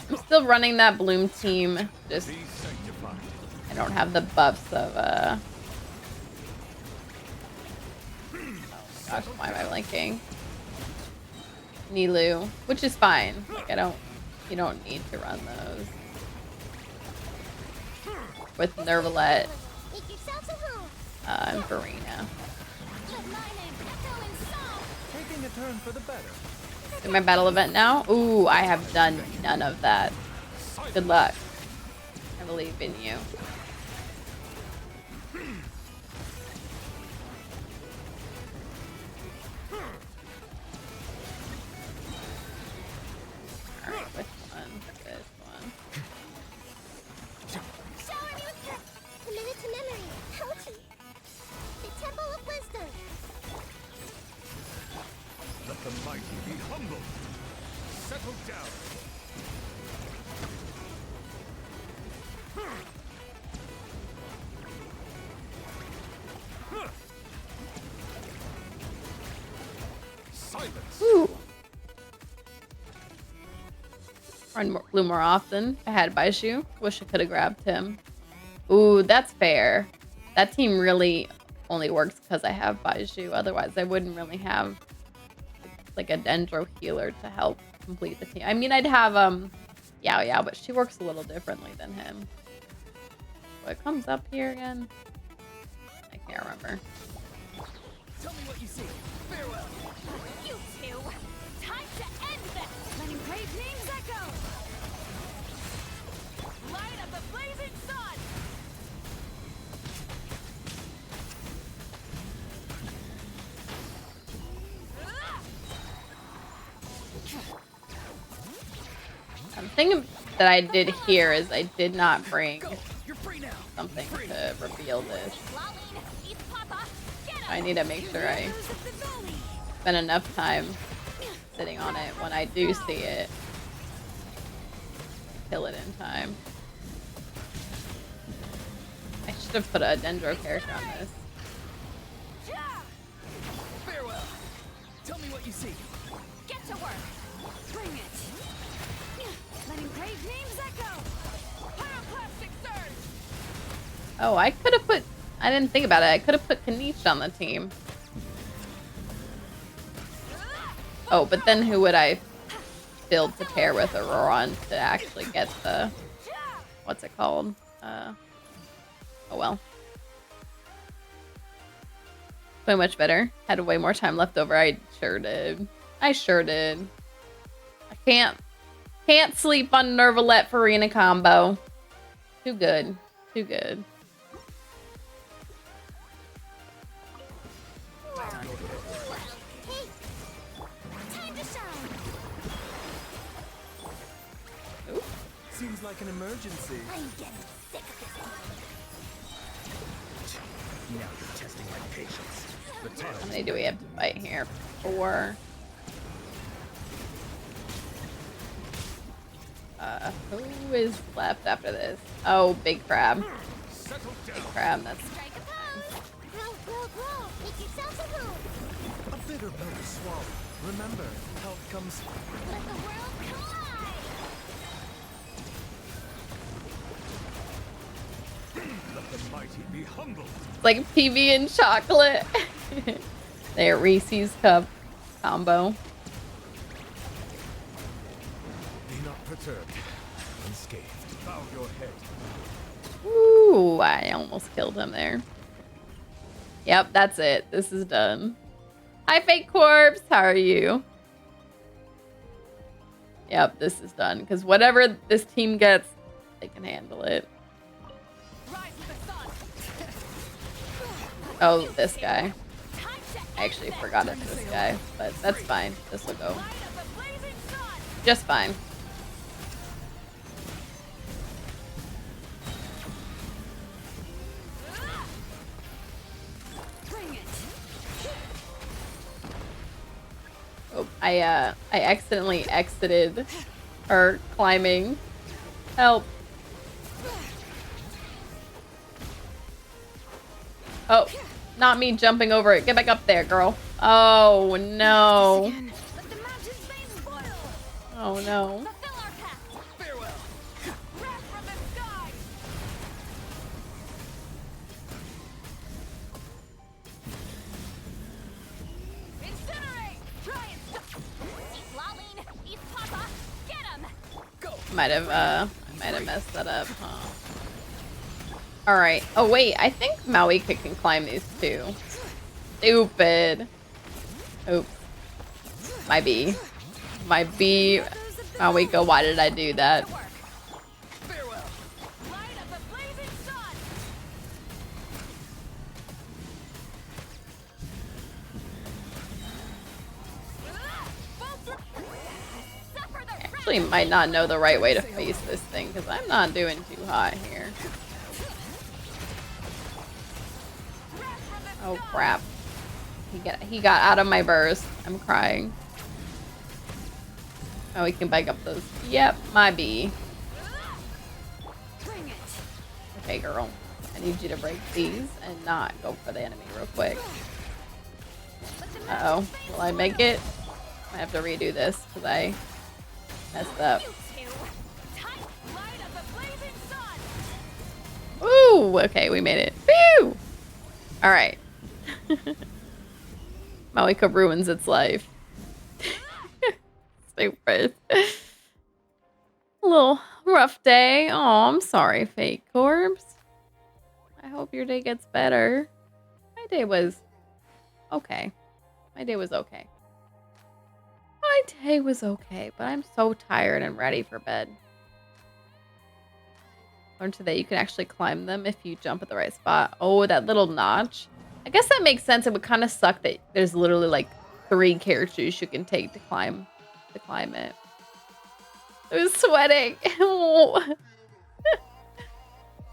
I'm still running that Bloom team. Just, Be sanctified. I don't have the buffs of, oh gosh, why am I blinking? Nilu, which is fine. Like, you don't need to run those. With Nervalette, Make yourselves at home. and Farina. Let my name echo in song. Taking a turn for the better. Do my battle event now? Ooh, I have done none of that. Good luck. I believe in you. Alright, which one? This one. Shower me with committed to memory. Ouchie. The Temple of Wisdom. Let the mighty be humble. Settle down. Silence. Ooh. Run blue more often. I had Baishu. Wish I could have grabbed him. Ooh, that's fair. That team really only works because I have Baishu. Otherwise, I wouldn't really have like a Dendro healer to help complete the team. I mean, I'd have Yao Yao, but she works a little differently than him. What comes up here again? I can't remember. Tell me what you see. Farewell. You two. Time to end this. Letting brave names echo. Light of the blazing sun. Thing that I did here is I did not bring Go. You're free now. something to reveal this. Lolene, East Papa. Get I need to make sure I Losers of the valley. spend enough time sitting on it when I do see it. Kill it in time. I should have put a Dendro character on this. Farewell. Tell me what you see. Get to work. Bring it. Letting brave names echo. Pyroclastic surge. Oh, I could have put... I didn't think about it. I could have put Kanish on the team. Oh, but then who would I build to pair with Auroron to actually get the... What's it called? Oh well. Way much better. Had way more time left over. I sure did. I sure did. I can't sleep on Nervalette Farina combo. Too good. Too good. Time to shine. Seems like an emergency. I'm getting sick of this. Now you're testing my patience. The How time many do we have to fight here? 4. Who is left after this? Oh, Big Crab. Settle Big down. Crab, that's... Strike a pose. Grow. Make yourselves a room. A bitter pill to swallow. Remember, health comes. Let the world collide. Let the mighty be humbled. It's like PB and chocolate. There, Reese's Cup combo. Be not perturbed. Unscathed. Bow your head. Ooh, I almost killed him there. Yep, that's it. This is done. Hi, Fake Corpse. How are you? Yep, this is done. Because whatever this team gets, they can handle it. Rise to the sun. Oh, this guy. Time to I actually forgot it's this guy, but that's fine. This will go light up the blazing sun. just fine. Bring it. Oh, I accidentally exited her climbing. Help. Oh, not me jumping over it. Get back up there, girl. Oh, no. Let the mountain's veins boil. Oh, no. Fulfill our pact. Farewell. Wrath from the sky. Incinerate. Try and stop. Eat Laline. Eat Papa. Get him. I might have messed that up, huh? Alright. Oh, wait. I think Mawika can climb these too. Stupid. Oops. My B. Mawika, why did I do that? Farewell. Light up the blazing sun. Suffer the Actually might not know the right way to face this thing because I'm not doing too hot here. Oh crap. He got out of my burst. I'm crying. Oh, we can bike up those. Yep, my B. Bring it. Okay, girl. I need you to break these and not go for the enemy real quick. Uh-oh. Will I make it? I have to redo this because I messed up. You two. Tight. Light up the blazing sun. Ooh, okay, we made it. Phew! Alright. Mawika ruins its life. Stupid. A little rough day. Oh, I'm sorry, Fake Corpse. I hope your day gets better. My day was okay. My day was okay. My day was okay, but I'm so tired and ready for bed. Learned today you can actually climb them if you jump at the right spot. Oh, that little notch. I guess that makes sense. It would kind of suck that there's literally like 3 characters you can take to climb it. I was sweating.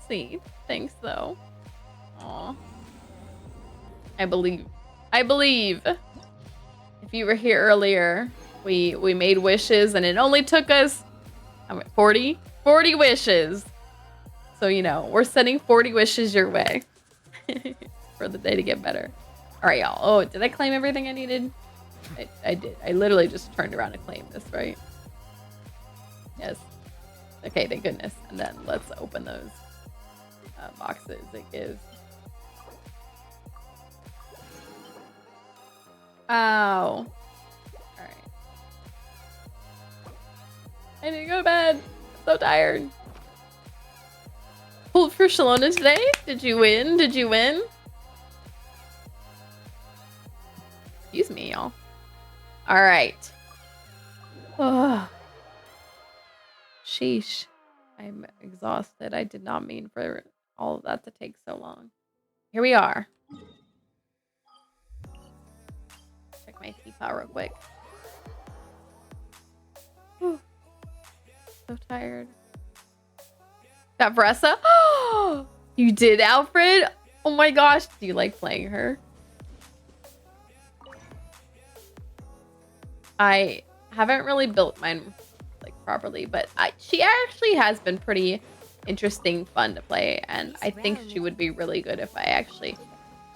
See, thanks though. Aw. I believe. If you were here earlier, we made wishes and it only took us how many, 40 wishes So, you know, we're sending 40 wishes your way for the day to get better. All right, y'all. Oh, did I claim everything I needed? I did. I literally just turned around and claimed this, right? Yes. Okay, thank goodness. And then let's open those boxes it gives. Ow. Alright. I need to go to bed. I'm so tired. Pulled for Shalona today? Did you win? Did you win? Excuse me, y'all. Alright. Oh. Sheesh. I'm exhausted. I did not mean for all of that to take so long. Here we are. Check my teapot real quick. Whew. So tired. Got Vressa? Oh, you did, Alfred? Oh my gosh. Do you like playing her? I haven't really built mine like properly, but she actually has been pretty interesting, fun to play, and I think she would be really good if I actually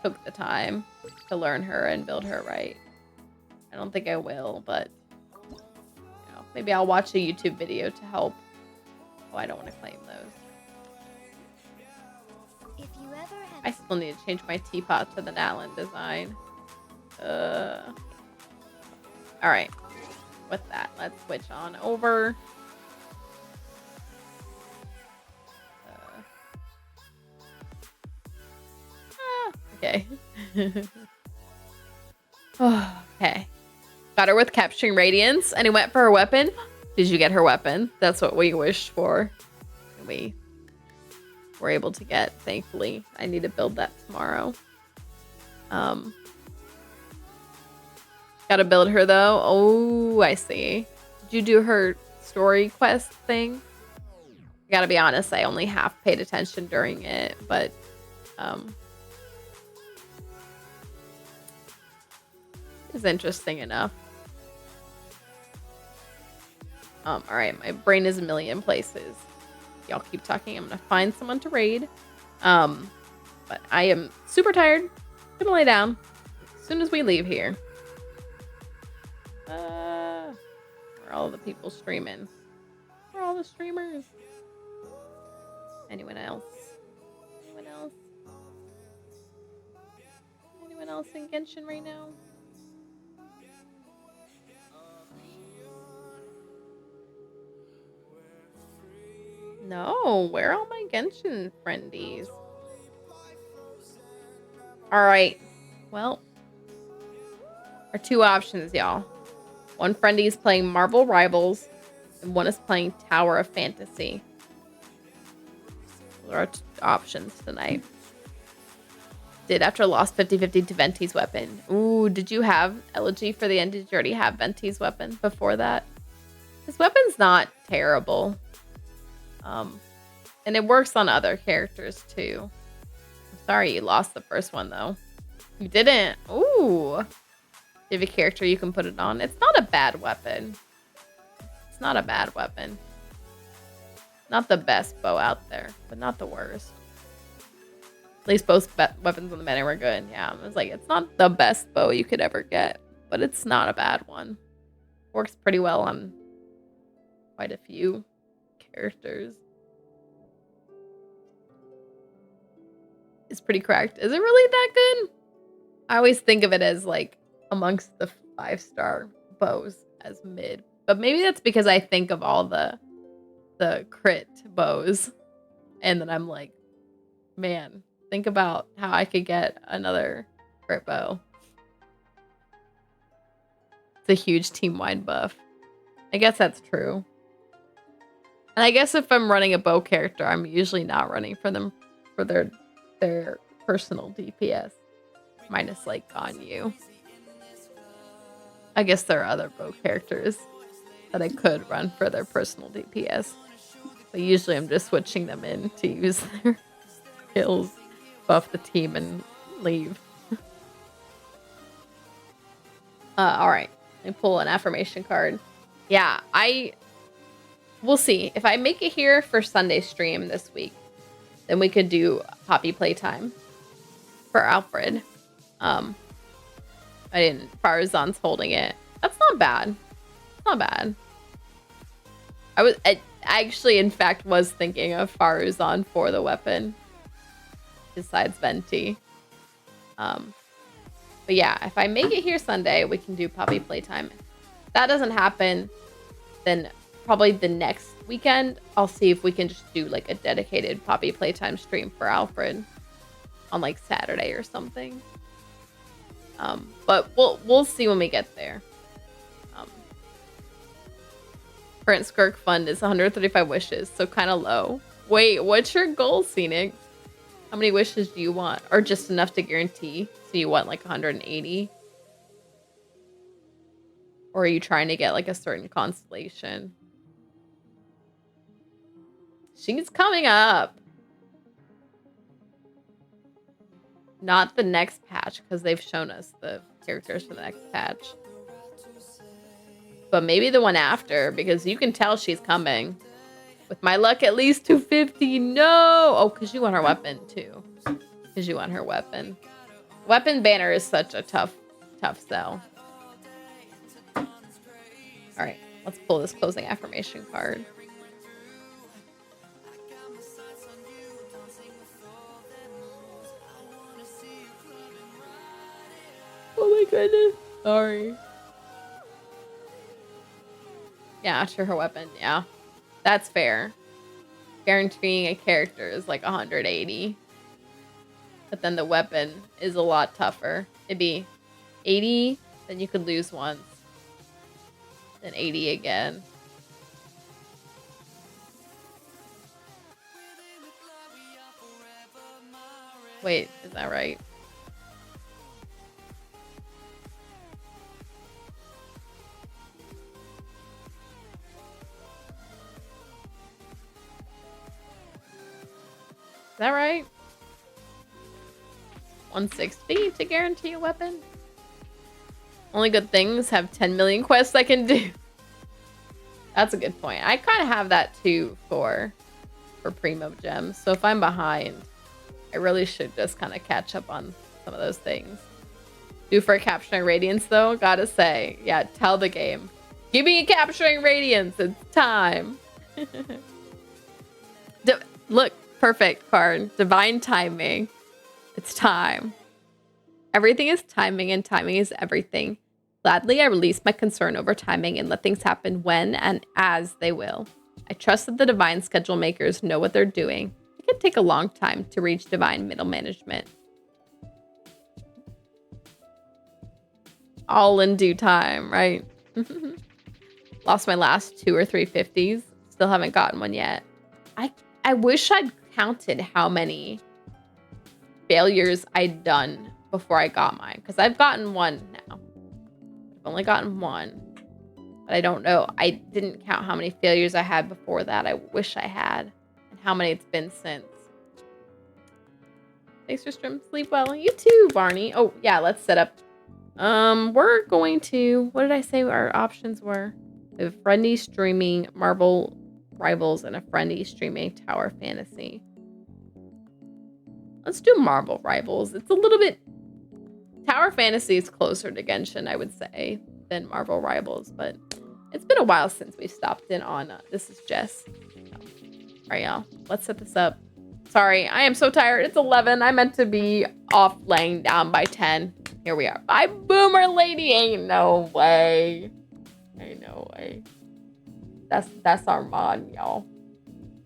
took the time to learn her and build her right. I don't think I will, but you know, maybe I'll watch a YouTube video to help. Oh, I don't want to claim those. If you ever had I still need to change my teapot to the Nalan design. All right. With that, let's switch on over. Okay. Okay. Got her with Capturing Radiance, and he went for her weapon. Did you get her weapon? That's what we wished for. We were able to get, thankfully. I need to build that tomorrow. Gotta build her, though. Oh, I see. Did you do her story quest thing? I gotta be honest, I only half paid attention during it, but it's interesting enough. All right, my brain is a million places. Y'all keep talking. I'm gonna find someone to raid. But I am super tired. I'm gonna lay down as soon as we leave here. Where are all the people streaming? Where are all the streamers? Anyone else? Anyone else? Anyone else in Genshin right now? No, where are all my Genshin friendies? Alright. Well, our two options, y'all. One friendie is playing Marvel Rivals, and one is playing Tower of Fantasy. Those are our options tonight. Did after lost 50-50 to Venti's weapon. Ooh, did you have Elegy for the end? Did you already have Venti's weapon before that? His weapon's not terrible. And it works on other characters too. I'm sorry you lost the first one though. You didn't. Ooh. You have a character you can put it on. It's not a bad weapon. It's not a bad weapon. Not the best bow out there, but not the worst. At least both weapons on the menu were good. Yeah, I was like, it's not the best bow you could ever get, but it's not a bad one. Works pretty well on quite a few characters. It's pretty cracked. Is it really that good? I always think of it as like amongst the 5-star bows as mid, but maybe that's because I think of all the crit bows, and then I'm like, man, think about how I could get another crit bow. It's a huge team-wide buff. I guess that's true. And I guess if I'm running a bow character, I'm usually not running for them for their personal DPS. Minus like Ganyu. I guess there are other bow characters that I could run for their personal DPS. But usually I'm just switching them in to use their skills, buff the team, and leave. Alright. Let me pull an affirmation card. Yeah, we'll see. If I make it here for Sunday stream this week, then we could do Poppy playtime for Alfred. I didn't. Farazan's holding it. That's not bad. It's not bad. I actually, in fact, was thinking of Farazan for the weapon, besides Venti. But yeah, if I make it here Sunday, we can do Poppy playtime. If that doesn't happen, then probably the next weekend, I'll see if we can just do like a dedicated Poppy playtime stream for Alfred on like Saturday or something. But we'll see when we get there. Current Skirk fund is 135 wishes, so kind of low. Wait, what's your goal, Scenic? How many wishes do you want? Or just enough to guarantee? So you want like 180? Or are you trying to get like a certain constellation? She's coming up. Not the next patch, because they've shown us the characters for the next patch. But maybe the one after, because you can tell she's coming. With my luck, at least 250. No! Oh, because you want her weapon, too. Because you want her weapon. Weapon banner is such a tough sell. Alright, let's pull this closing affirmation card. Oh my goodness. Sorry. Yeah, after her weapon. Yeah. That's fair. Guaranteeing a character is like 180. But then the weapon is a lot tougher. It'd be 80, then you could lose once. Then 80 again. Wait, is that right? Is that right? 160 to guarantee a weapon? Only good things have 10 million quests I can do. That's a good point. I kind of have that too for Primo Gems. So if I'm behind, I really should just kind of catch up on some of those things. Do for capturing Radiance though, gotta say. Yeah, tell the game. Give me a capturing Radiance. It's time. Look, perfect card. Divine timing. It's time. Everything is timing and timing is everything. Gladly, I release my concern over timing and let things happen when and as they will. I trust that the divine schedule makers know what they're doing. It can take a long time to reach divine middle management. All in due time, right? Lost my last 2 or 3 50s. Still haven't gotten one yet. I wish I'd counted how many failures I'd done before I got mine. Because I've gotten one now. I've only gotten one. But I don't know. I didn't count how many failures I had before that. I wish I had. And how many it's been since. Thanks for stream. Sleep well. You too, Barney. Oh, yeah. Let's set up. We're going to... What did I say our options were? We have Friendly Streaming, Marvel Rivals, and a Friendly Streaming Tower Fantasy. Let's do Marvel Rivals. It's a little bit... Tower Fantasy is closer to Genshin, I would say, than Marvel Rivals, but it's been a while since we stopped in on... this is Jess. All right, y'all. Let's set this up. Sorry, I am so tired. It's 11. I meant to be off laying down by 10. Here we are. Bye, Boomer Lady. Ain't no way. Ain't no way. That's our mod, y'all.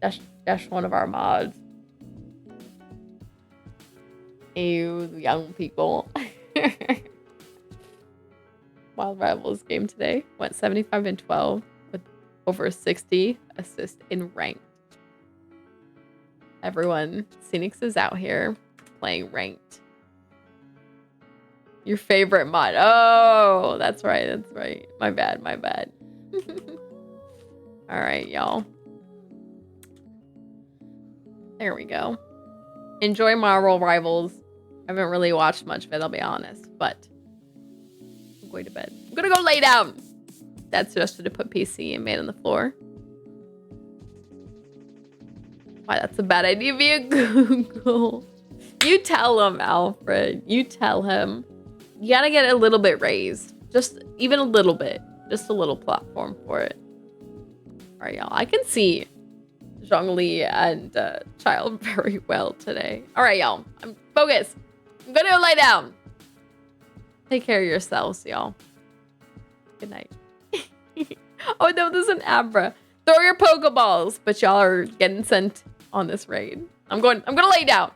That's one of our mods. You young people. Wild Rivals game today went 75 and 12 with over 60 assists in ranked. Everyone, Phoenix is out here playing ranked. Your favorite mod. Oh, that's right. That's right. My bad. My bad. All right, y'all. There we go. Enjoy Marvel Rivals. I haven't really watched much of it, I'll be honest, but I'm going to bed. I'm gonna go lay down. Dad suggested to put PC and made on the floor. why that's a bad idea via Google. You tell him, Alfred. You tell him. You gotta get it a little bit raised. Just even a little bit. Just a little platform for it. All right, y'all. I can see Zhongli and Child very well today. All right, y'all. I'm focused. I'm gonna go lay down. Take care of yourselves, y'all. Good night. Oh no, there's an Abra. Throw your Pokeballs, but y'all are getting sent on this raid. I'm gonna lay down.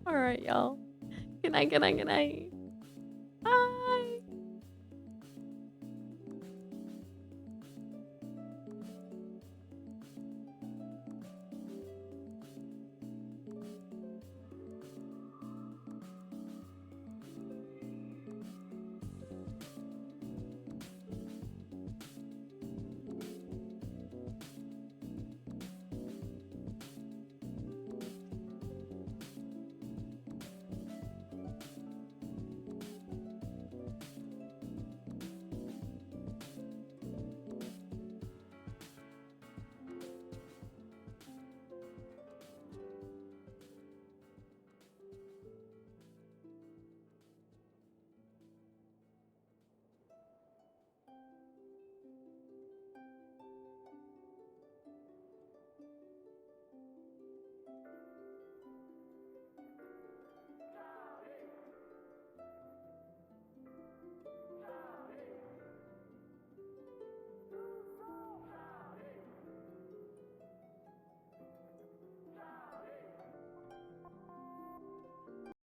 All right, y'all. Good night, good night, good night. Bye.